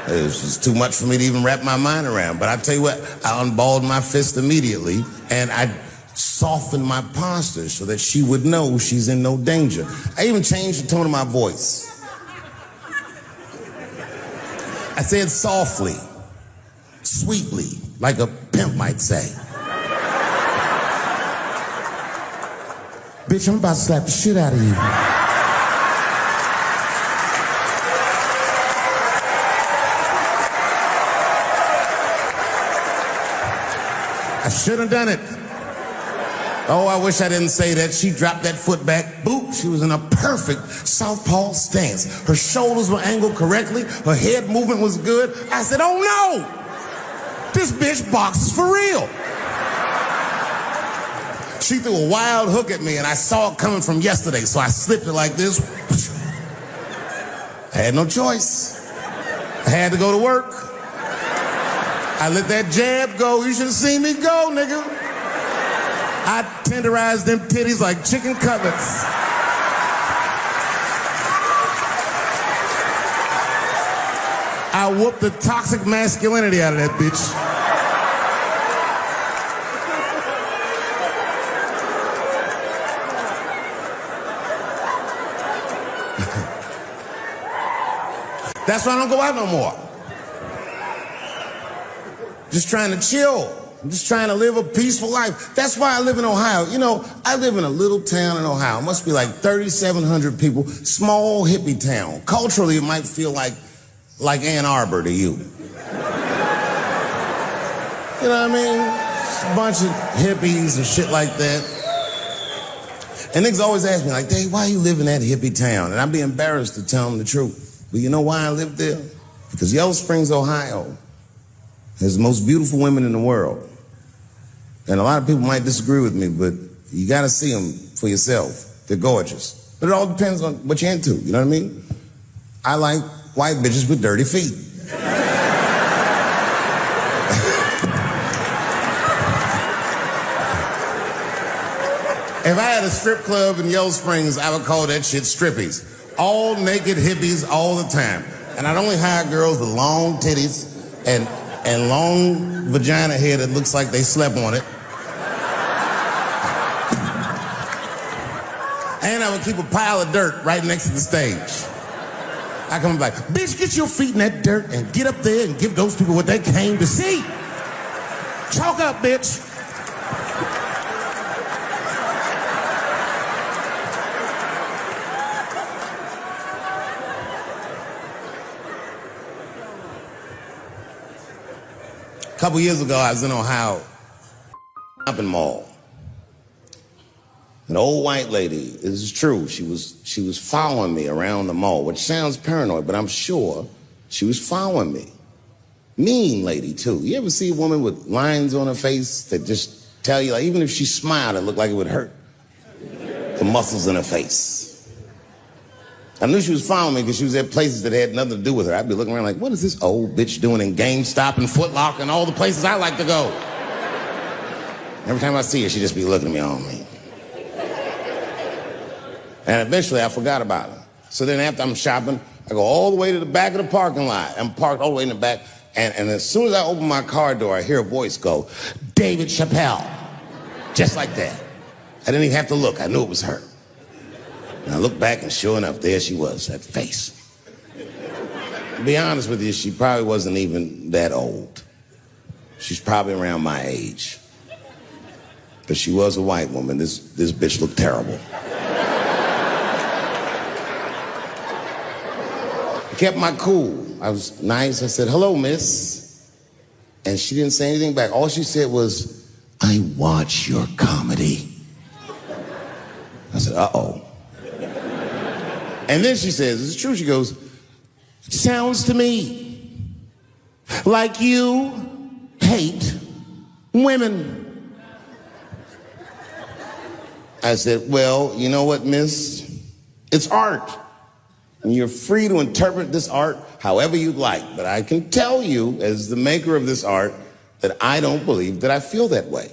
It was just too much for me to even wrap my mind around. But I tell you what, I unballed my fist immediately, and I softened my posture so that she would know she's in no danger. I even changed the tone of my voice. I said softly, sweetly, like a pimp might say, "Bitch, I'm about to slap the shit out of you." I should have done it. Oh, I wish I didn't say that. She dropped that foot back. Boop. She was in a perfect southpaw stance. Her shoulders were angled correctly. Her head movement was good. I said, "Oh no! This bitch boxes for real." She threw a wild hook at me, and I saw it coming from yesterday, so I slipped it like this. I had no choice. I had to go to work. I let that jab go. You should have seen me go, nigga. I tenderized them titties like chicken cutlets. I whooped the toxic masculinity out of that bitch. That's why I don't go out no more. Just trying to chill. I'm just trying to live a peaceful life. That's why I live in Ohio. You know, I live in a little town in Ohio. It must be like 3,700 people. Small hippie town. Culturally, it might feel like Ann Arbor to you. You know what I mean? Just a bunch of hippies and shit like that. And niggas always ask me, like, "Dave, why you live in that hippie town?" And I'd be embarrassed to tell them the truth. But you know why I live there? Because Yellow Springs, Ohio has the most beautiful women in the world. And a lot of people might disagree with me, but you gotta see them for yourself. They're gorgeous. But it all depends on what you're into, you know what I mean? I like white bitches with dirty feet. If I had a strip club in Yellow Springs, I would call that shit strippies. All naked hippies all the time. And I'd only hire girls with long titties and and long vagina hair that looks like they slept on it. And I would keep a pile of dirt right next to the stage. I come back, bitch, get your feet in that dirt and get up there and give those people what they came to see. Chalk up, bitch. A couple years ago, I was in Ohio, shopping mall. An old white lady, this is true, she was following me around the mall, which sounds paranoid, but I'm sure she was following me. Mean lady, too. You ever see a woman with lines on her face that just tell you, like, even if she smiled, it looked like it would hurt the muscles in her face? I knew she was following me because she was at places that had nothing to do with her. I'd be looking around like, what is this old bitch doing in GameStop and Foot Locker and all the places I like to go? Every time I see her, she'd just be looking at me all me. And eventually I forgot about her. So then after I'm shopping, I go all the way to the back of the parking lot. I'm parked all the way in the back. And as soon as I open my car door, I hear a voice go, David Chappelle. Just like that. I didn't even have to look. I knew it was her. And I looked back and sure enough, there she was, that face. To be honest with you, she probably wasn't even that old. She's probably around my age. But she was a white woman. This bitch looked terrible. I kept my cool. I was nice. I said, hello, miss. And she didn't say anything back. All she said was, I watch your comedy. I said, uh-oh. And then she says, it's true, she goes, it sounds to me like you hate women. I said, well, you know what, miss? It's art. And you're free to interpret this art however you'd like. But I can tell you, as the maker of this art, that I don't believe that I feel that way.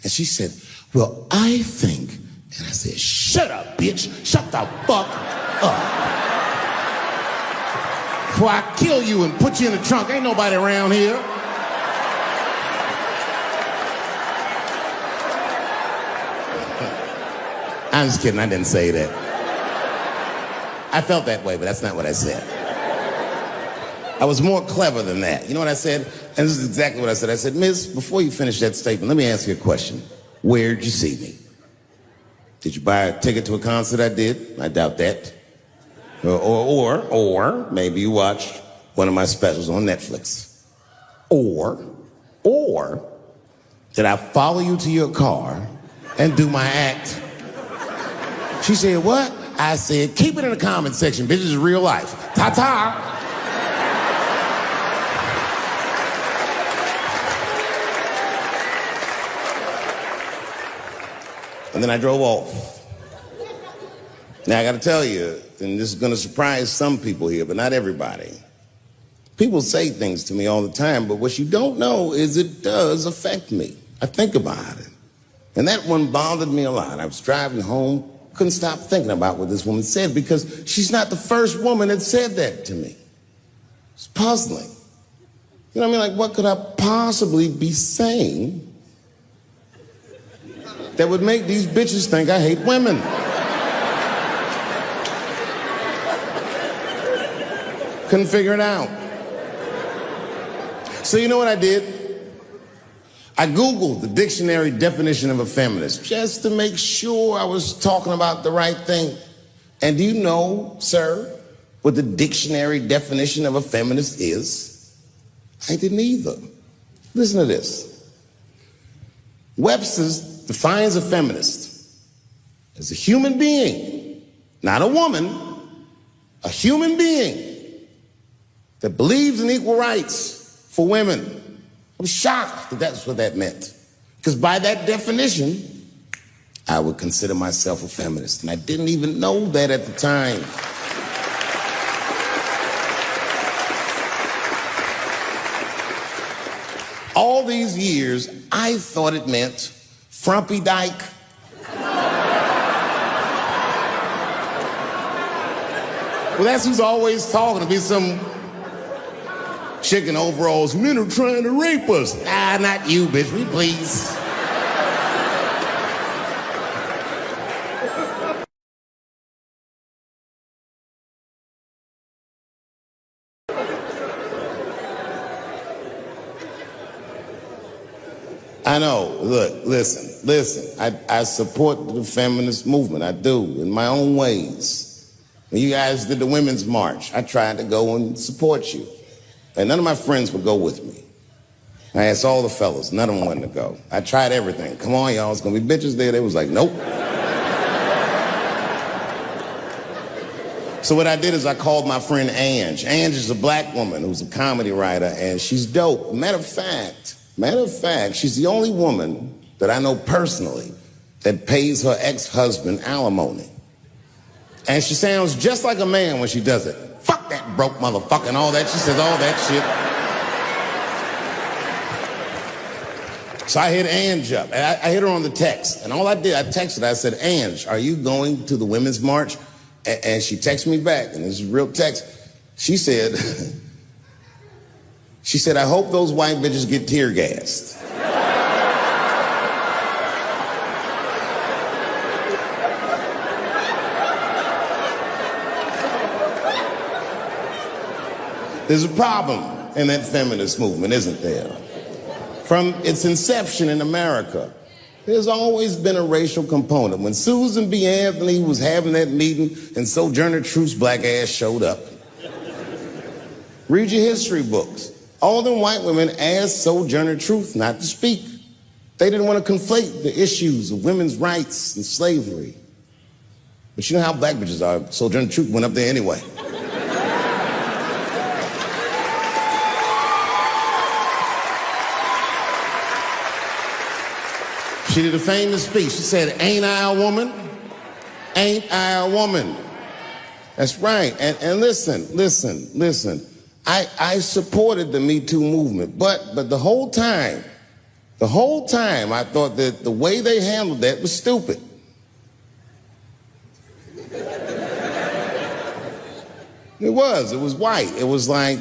And she said, well, I think, and I said, shut up, bitch. Shut the fuck up. Before I kill you and put you in the trunk, ain't nobody around here. I'm just kidding, I didn't say that. I felt that way, but that's not what I said. I was more clever than that. You know what I said? And this is exactly what I said. I said, miss, before you finish that statement, let me ask you a question. Where'd you see me? Did you buy a ticket to a concert I did? I doubt that. Or maybe you watched one of my specials on Netflix. Or did I follow you to your car and do my act? She said, what? I said, keep it in the comment section, bitch, this is real life. Ta-ta. And then I drove off. Now, I gotta tell you, and this is gonna surprise some people here, but not everybody. People say things to me all the time, but what you don't know is it does affect me. I think about it. And that one bothered me a lot. I was driving home, couldn't stop thinking about what this woman said because she's not the first woman that said that to me. It's puzzling. You know what I mean? Like, what could I possibly be saying that would make these bitches think I hate women? Couldn't figure it out. So you know what I did? I Googled the dictionary definition of a feminist just to make sure I was talking about the right thing. And do you know, sir, what the dictionary definition of a feminist is? I didn't either. Listen to this. Webster's defines a feminist as a human being, not a woman, a human being that believes in equal rights for women. I was shocked that that's what that meant. Because by that definition, I would consider myself a feminist. And I didn't even know that at the time. All these years, I thought it meant frumpy dyke. Well, that's who's always talking to me, some chick in overalls, men are trying to rape us. Ah, not you, bitch, we please. I know, look, listen, I support the feminist movement, I do, in my own ways. When you guys did the Women's March, I tried to go and support you. And none of my friends would go with me. I asked all the fellas, none of them wanted to go. I tried everything. Come on, y'all, it's gonna be bitches there. They was like, nope. So what I did is I called my friend Ange. Ange is a black woman who's a comedy writer, and she's dope. Matter of fact, she's the only woman that I know personally that pays her ex-husband alimony. And she sounds just like a man when she does it. Fuck that broke motherfucker and all that. She says all that shit. So I hit Ange up, and I hit her on the text. And all I did, I texted her, I said, Ange, are you going to the Women's March? And she texted me back, and this is real text. She said, I hope those white bitches get tear gassed. There's a problem in that feminist movement, isn't there? From its inception in America, there's always been a racial component. When Susan B. Anthony was having that meeting and Sojourner Truth's black ass showed up, read your history books. All them white women asked Sojourner Truth not to speak. They didn't want to conflate the issues of women's rights and slavery. But you know how black bitches are. Sojourner Truth went up there anyway. She did a famous speech. She said, ain't I a woman? Ain't I a woman? That's right. And listen. I supported the Me Too movement, but the whole time I thought that the way they handled that was stupid. It was white. It was like,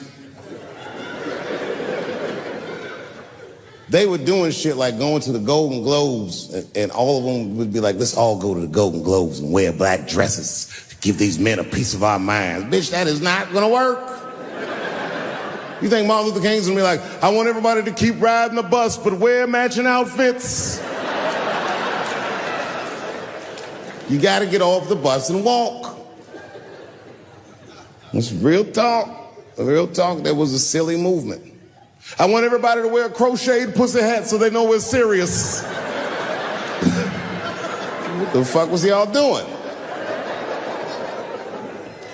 they were doing shit like going to the Golden Globes, and all of them would be like, let's all go to the Golden Globes and wear black dresses to give these men a piece of our minds. Bitch, that is not gonna work. You think Martin Luther King's gonna be like, I want everybody to keep riding the bus, but wear matching outfits? You gotta get off the bus and walk. It's real talk. Real talk, that was a silly movement. I want everybody to wear a crocheted pussy hat so they know we're serious. What the fuck was y'all doing?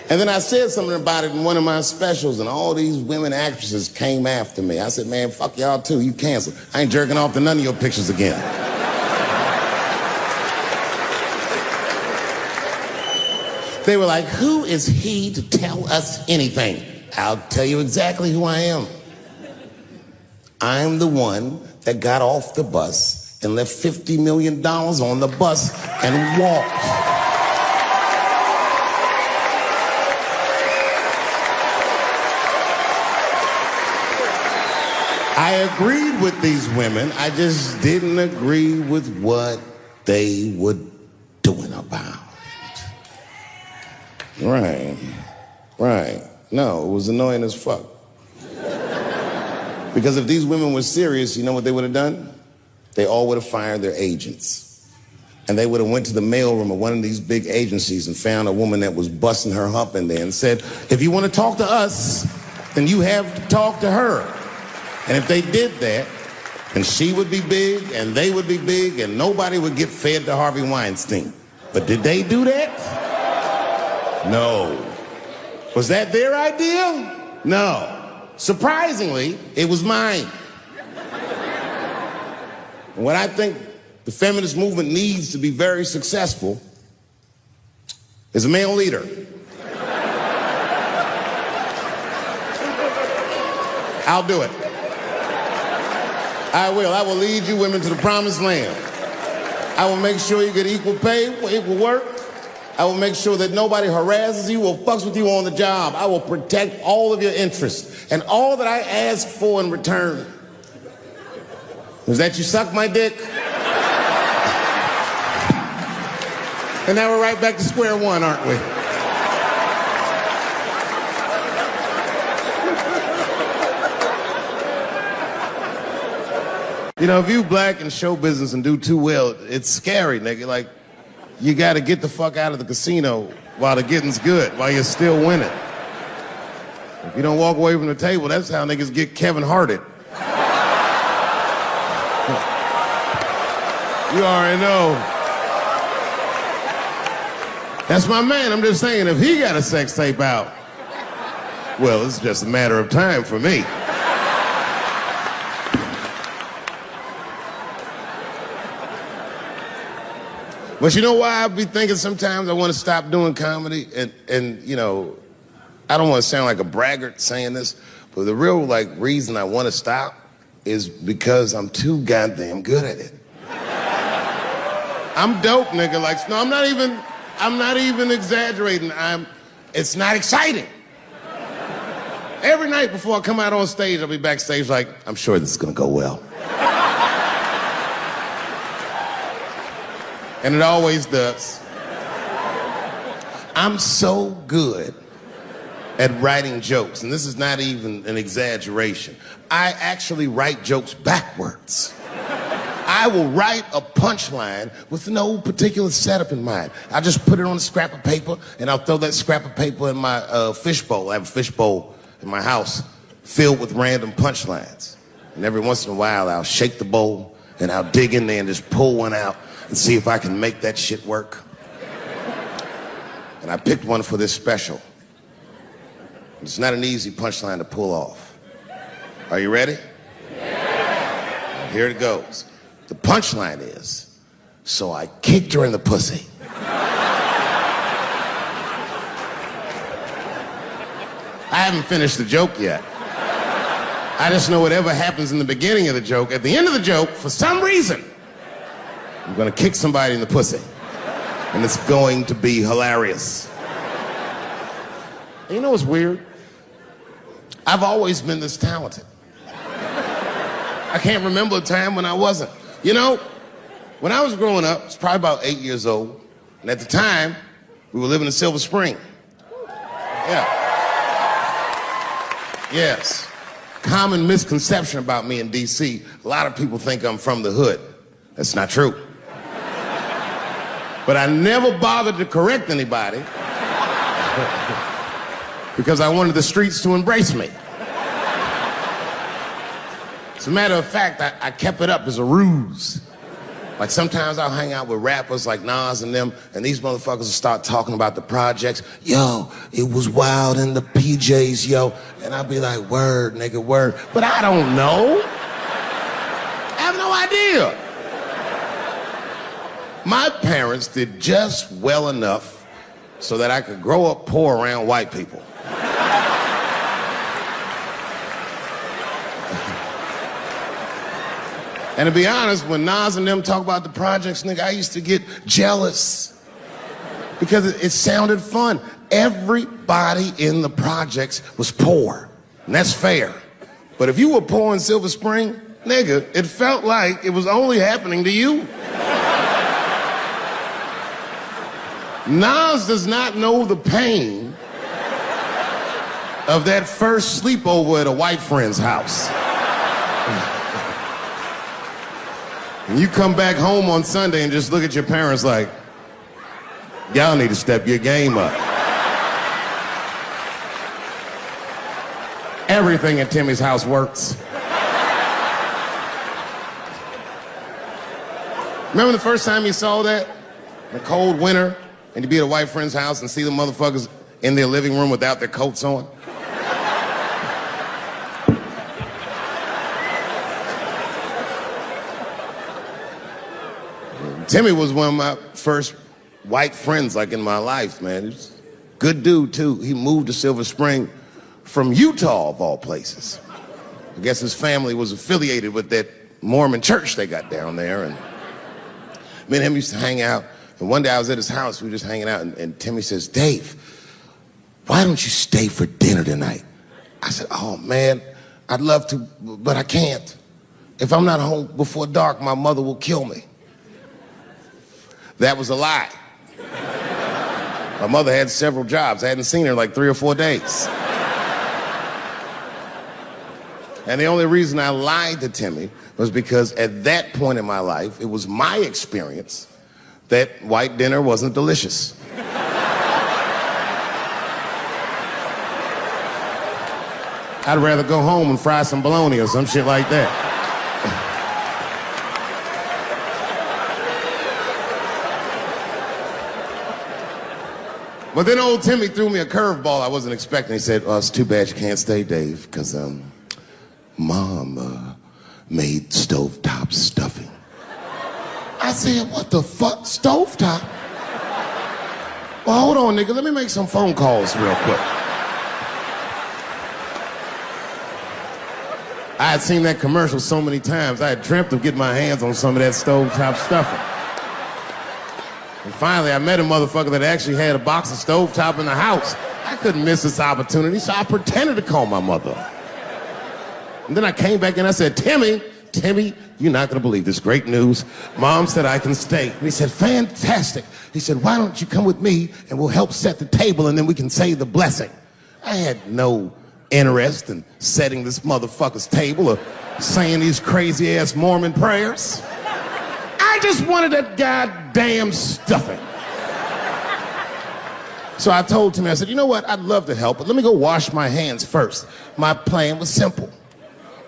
And then I said something about it in one of my specials, and all these women actresses came after me. I said, man, fuck y'all too, you canceled. I ain't jerking off to none of your pictures again. They were like, who is he to tell us anything? I'll tell you exactly who I am. I'm the one that got off the bus and left $50 million on the bus and walked. I agreed with these women. I just didn't agree with what they were doing about it. Right. No, it was annoying as fuck. Because if these women were serious, you know what they would have done? They all would have fired their agents. And they would have went to the mailroom of one of these big agencies and found a woman that was busting her hump in there and said, if you want to talk to us, then you have to talk to her. And if they did that, then she would be big and they would be big and nobody would get fed to Harvey Weinstein. But did they do that? No. Was that their idea? No. Surprisingly, it was mine. And what I think the feminist movement needs to be very successful is a male leader. I'll do it. I will. I will lead you women to the promised land. I will make sure you get equal pay for equal work. I will make sure that nobody harasses you or fucks with you on the job. I will protect all of your interests. And all that I ask for in return is that you suck my dick. And now we're right back to square one, aren't we? You know, if you black in show business and do too well, it's scary, nigga. Like, you gotta get the fuck out of the casino while the getting's good, while you're still winning. If you don't walk away from the table, that's how niggas get Kevin Harted. You already know. That's my man. I'm just saying, if he got a sex tape out, well, it's just a matter of time for me. But you know why I be thinking sometimes I want to stop doing comedy? And you know, I don't want to sound like a braggart saying this, but the real reason I want to stop is because I'm too goddamn good at it. I'm dope, nigga. No, I'm not even exaggerating. It's not exciting. Every night before I come out on stage, I'll be backstage I'm sure this is gonna go well. And it always does. I'm so good at writing jokes, and this is not even an exaggeration. I actually write jokes backwards. I will write a punchline with no particular setup in mind. I just put it on a scrap of paper, and I'll throw that scrap of paper in my fishbowl. I have a fishbowl in my house filled with random punchlines. And every once in a while, I'll shake the bowl, and I'll dig in there and just pull one out and see if I can make that shit work. And I picked one for this special. It's not an easy punchline to pull off. Are you ready? Yeah. Here it goes. The punchline is, so I kicked her in the pussy. I haven't finished the joke yet. I just know whatever happens in the beginning of the joke, at the end of the joke, for some reason, I'm gonna kick somebody in the pussy. And it's going to be hilarious. And you know what's weird? I've always been this talented. I can't remember a time when I wasn't. You know, when I was growing up, I was probably about 8 years old, and at the time, we were living in Silver Spring. Yeah. Yes. Common misconception about me in D.C. A lot of people think I'm from the hood. That's not true. But I never bothered to correct anybody because I wanted the streets to embrace me. As a matter of fact, I kept it up as a ruse. Like sometimes I'll hang out with rappers like Nas and them, and these motherfuckers will start talking about the projects. Yo, it was wild in the PJs, yo. And I'll be like, word, nigga, word. But I don't know. I have no idea. My parents did just well enough so that I could grow up poor around white people. And to be honest, when Nas and them talk about the projects, nigga, I used to get jealous because it sounded fun. Everybody in the projects was poor, and that's fair. But if you were poor in Silver Spring, nigga, it felt like it was only happening to you. Nas does not know the pain of that first sleepover at a white friend's house. And you come back home on Sunday and just look at your parents like, y'all need to step your game up. Everything at Timmy's house works. Remember the first time you saw that? In a cold winter, and you'd be at a white friend's house and see the motherfuckers in their living room without their coats on? Timmy was one of my first white friends, like, in my life, man. He's a good dude, too. He moved to Silver Spring from Utah, of all places. I guess his family was affiliated with that Mormon church they got down there, and me and him used to hang out, And one day I was at his house, we were just hanging out, and Timmy says, Dave, why don't you stay for dinner tonight? I said, oh man, I'd love to, but I can't. If I'm not home before dark, my mother will kill me. That was a lie. My mother had several jobs. I hadn't seen her in like 3 or 4 days. And the only reason I lied to Timmy was because at that point in my life, it was my experience that white dinner wasn't delicious. I'd rather go home and fry some bologna or some shit like that. But then old Timmy threw me a curveball I wasn't expecting. He said, it's too bad you can't stay, Dave, because Mom made stovetop stuffing. I said, what the fuck, stovetop? Well, hold on, nigga, let me make some phone calls real quick. I had seen that commercial so many times, I had dreamt of getting my hands on some of that stovetop stuffing. And finally, I met a motherfucker that actually had a box of stovetop in the house. I couldn't miss this opportunity, so I pretended to call my mother. And then I came back and I said, Timmy, you're not gonna believe this great news. Mom said I can stay. And he said, fantastic. He said, why don't you come with me and we'll help set the table and then we can say the blessing. I had no interest in setting this motherfucker's table or saying these crazy ass Mormon prayers. I just wanted that goddamn stuffing. So I told Timmy, I said, you know what, I'd love to help, but let me go wash my hands first. My plan was simple.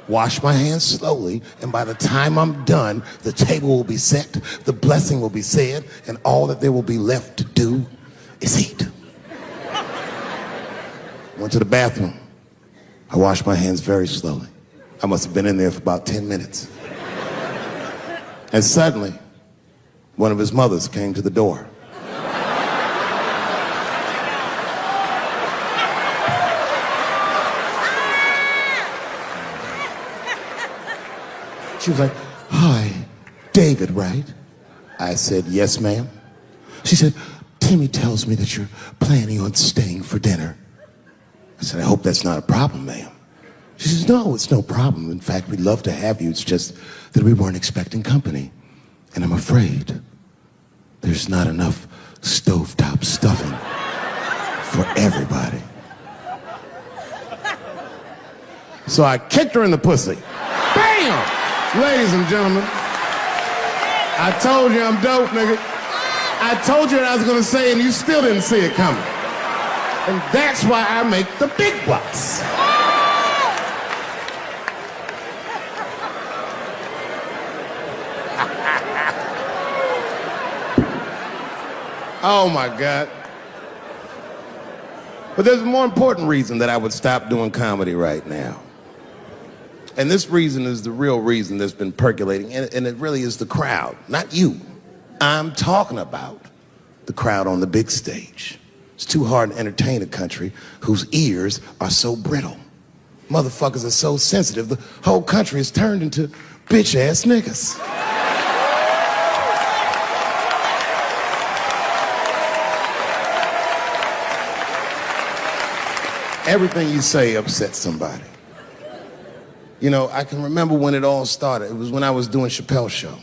Wash my hands slowly, and by the time I'm done, the table will be set, the blessing will be said, and all that there will be left to do is eat. Went to the bathroom. I washed my hands very slowly. I must have been in there for about 10 minutes. And suddenly, one of his mothers came to the door. She was like, hi, David, right? I said, yes, ma'am. She said, Timmy tells me that you're planning on staying for dinner. I said, I hope that's not a problem, ma'am. She says, no, it's no problem. In fact, we'd love to have you. It's just that we weren't expecting company. And I'm afraid there's not enough stovetop stuffing for everybody. So I kicked her in the pussy. Bam! Ladies and gentlemen, I told you I'm dope, nigga. I told you what I was gonna say and you still didn't see it coming. And that's why I make the big bucks. Oh my God. But there's a more important reason that I would stop doing comedy right now. And this reason is the real reason that's been percolating, and it really is the crowd, not you. I'm talking about the crowd on the big stage. It's too hard to entertain a country whose ears are so brittle. Motherfuckers are so sensitive, the whole country is turned into bitch-ass niggas. Everything you say upsets somebody. You know, I can remember when it all started. It was when I was doing Chappelle Show.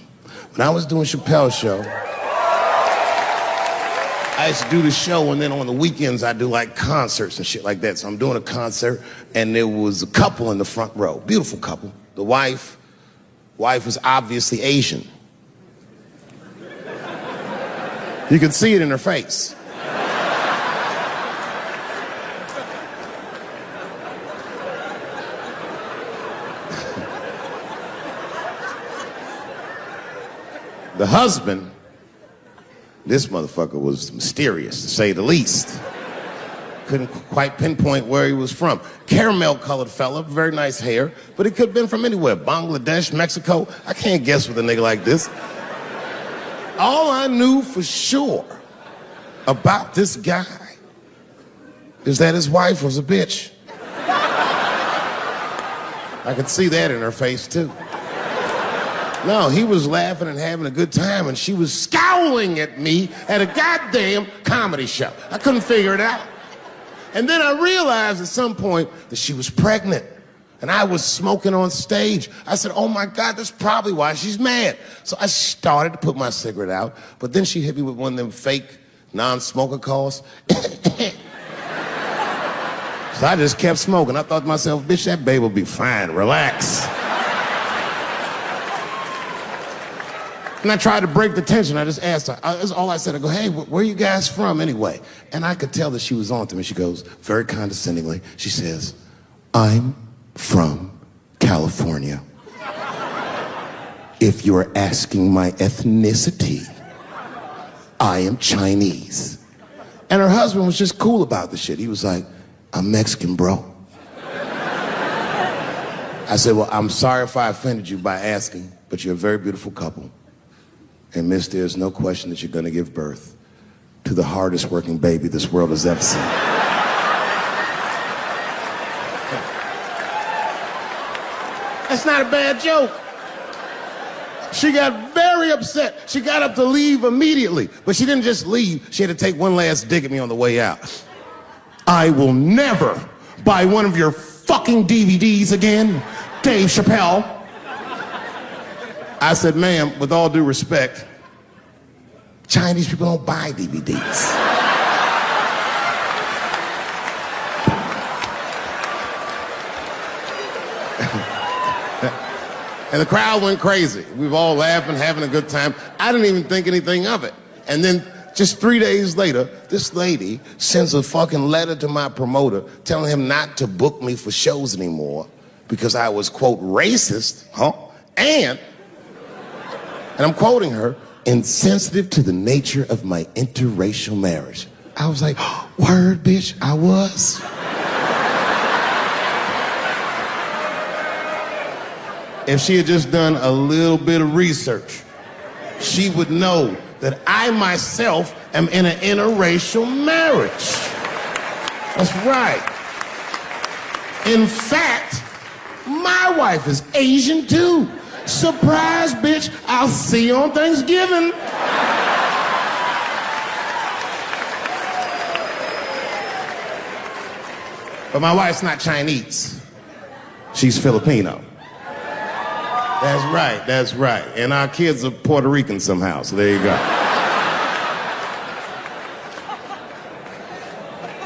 When I was doing Chappelle Show, I used to do the show, and then on the weekends I do like concerts and shit like that. So I'm doing a concert, and there was a couple in the front row, beautiful couple. The wife was obviously Asian. You could see it in her face. The husband, this motherfucker was mysterious, to say the least. Couldn't quite pinpoint where he was from. Caramel-colored fella, very nice hair, but he could have been from anywhere. Bangladesh, Mexico. I can't guess with a nigga like this. All I knew for sure about this guy is that his wife was a bitch. I could see that in her face, too. No, he was laughing and having a good time, and she was scowling at me at a goddamn comedy show. I couldn't figure it out. And then I realized at some point that she was pregnant, and I was smoking on stage. I said, oh my God, that's probably why she's mad. So I started to put my cigarette out, but then she hit me with one of them fake non-smoker calls. So I just kept smoking. I thought to myself, bitch, that baby will be fine, relax. And I tried to break the tension. I just asked her. That's all I said. I go, hey, where are you guys from anyway? And I could tell that she was on to me. She goes, very condescendingly, she says, I'm from California. If you're asking my ethnicity, I am Chinese. And her husband was just cool about the shit. He was like, I'm Mexican, bro. I said, well, I'm sorry if I offended you by asking, but you're a very beautiful couple. And miss, there's no question that you're gonna give birth to the hardest working baby this world has ever seen. That's not a bad joke. She got very upset. She got up to leave immediately, but she didn't just leave. She had to take one last dig at me on the way out. I will never buy one of your fucking DVDs again, Dave Chappelle. I said, ma'am, with all due respect, Chinese people don't buy DVDs. And the crowd went crazy. We were all laughing, having a good time. I didn't even think anything of it. And then just 3 days later, this lady sends a fucking letter to my promoter telling him not to book me for shows anymore because I was, quote, racist, and I'm quoting her, insensitive to the nature of my interracial marriage. I was like, word, bitch, I was. If she had just done a little bit of research, she would know that I myself am in an interracial marriage. That's right. In fact, my wife is Asian too. Surprise, bitch, I'll see you on Thanksgiving. But my wife's not Chinese. She's Filipino. That's right. And our kids are Puerto Rican somehow, so there you go.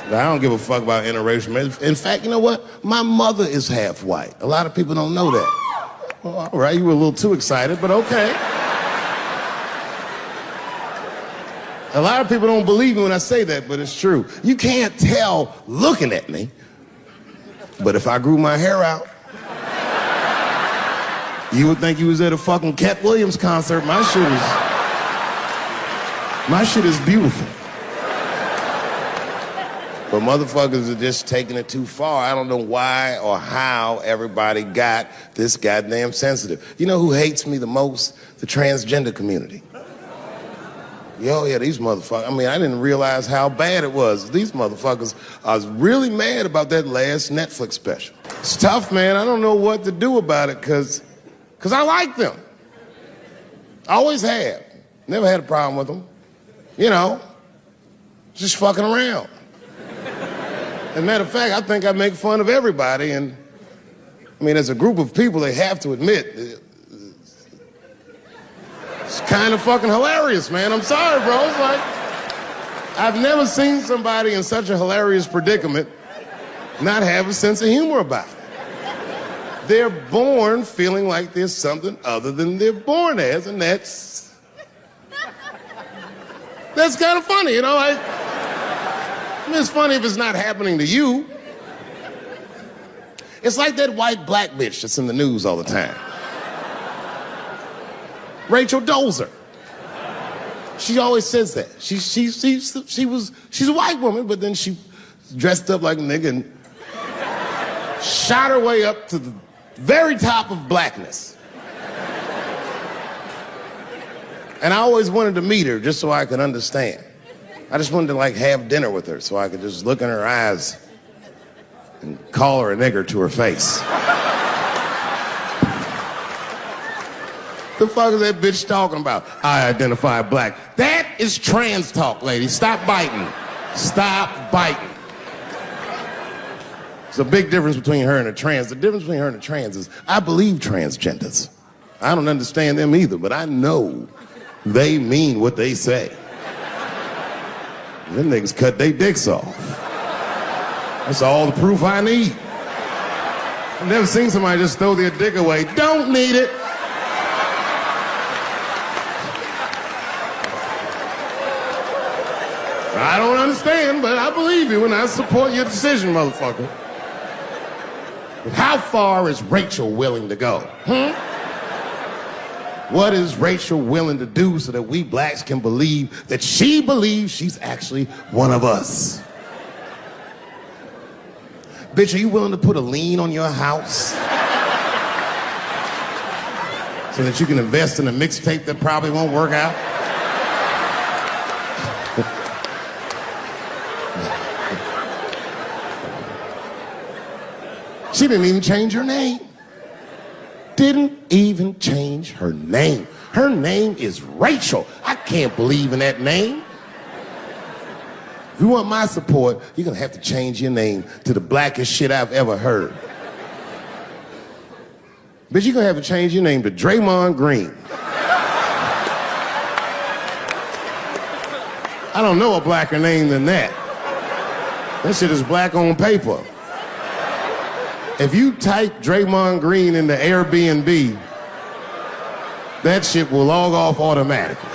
But I don't give a fuck about interracial marriage. In fact, you know what? My mother is half white. A lot of people don't know that. Well, all right, you were a little too excited, but okay. A lot of people don't believe me when I say that, but it's true. You can't tell looking at me, but if I grew my hair out, you would think you was at a fucking Cat Williams concert. My shit is beautiful. But motherfuckers are just taking it too far. I don't know why or how everybody got this goddamn sensitive. You know who hates me the most? The transgender community. Yo, yeah, these motherfuckers. I mean, I didn't realize how bad it was. These motherfuckers are really mad about that last Netflix special. It's tough, man. I don't know what to do about it because I like them. I always have. Never had a problem with them. You know, just fucking around. As a matter of fact, I think I make fun of everybody, and I mean, as a group of people, they have to admit, it's kind of fucking hilarious, man. I'm sorry, bro. It's like, I've never seen somebody in such a hilarious predicament not have a sense of humor about it. They're born feeling like there's something other than they're born as, and that's kind of funny, you know? I mean, it's funny if it's not happening to you. It's like that white black bitch that's in the news all the time. Rachel Dolezal. She always says that. She's a white woman, but then she dressed up like a nigga and shot her way up to the very top of blackness. And I always wanted to meet her just so I could understand. I just wanted to like have dinner with her so I could just look in her eyes and call her a nigger to her face. The fuck is that bitch talking about? I identify black. That is trans talk, lady. Stop biting. Stop biting. There's a big difference between her and a trans. The difference between her and a trans is I believe transgenders. I don't understand them either, but I know they mean what they say. Them niggas cut their dicks off. That's all the proof I need. I've never seen somebody just throw their dick away. Don't need it. I don't understand, but I believe you and I support your decision, motherfucker. But how far is Rachel willing to go? What is Rachel willing to do so that we blacks can believe that she believes she's actually one of us? Bitch, are you willing to put a lien on your house so that you can invest in a mixtape that probably won't work out? She didn't even change her name. Didn't even change her name. Her name is Rachel. I can't believe in that name. If you want my support, you're gonna have to change your name to the blackest shit I've ever heard. Bitch, you're gonna have to change your name to Draymond Green. I don't know a blacker name than that. That shit is black on paper. If you type Draymond Green into Airbnb, that shit will log off automatically.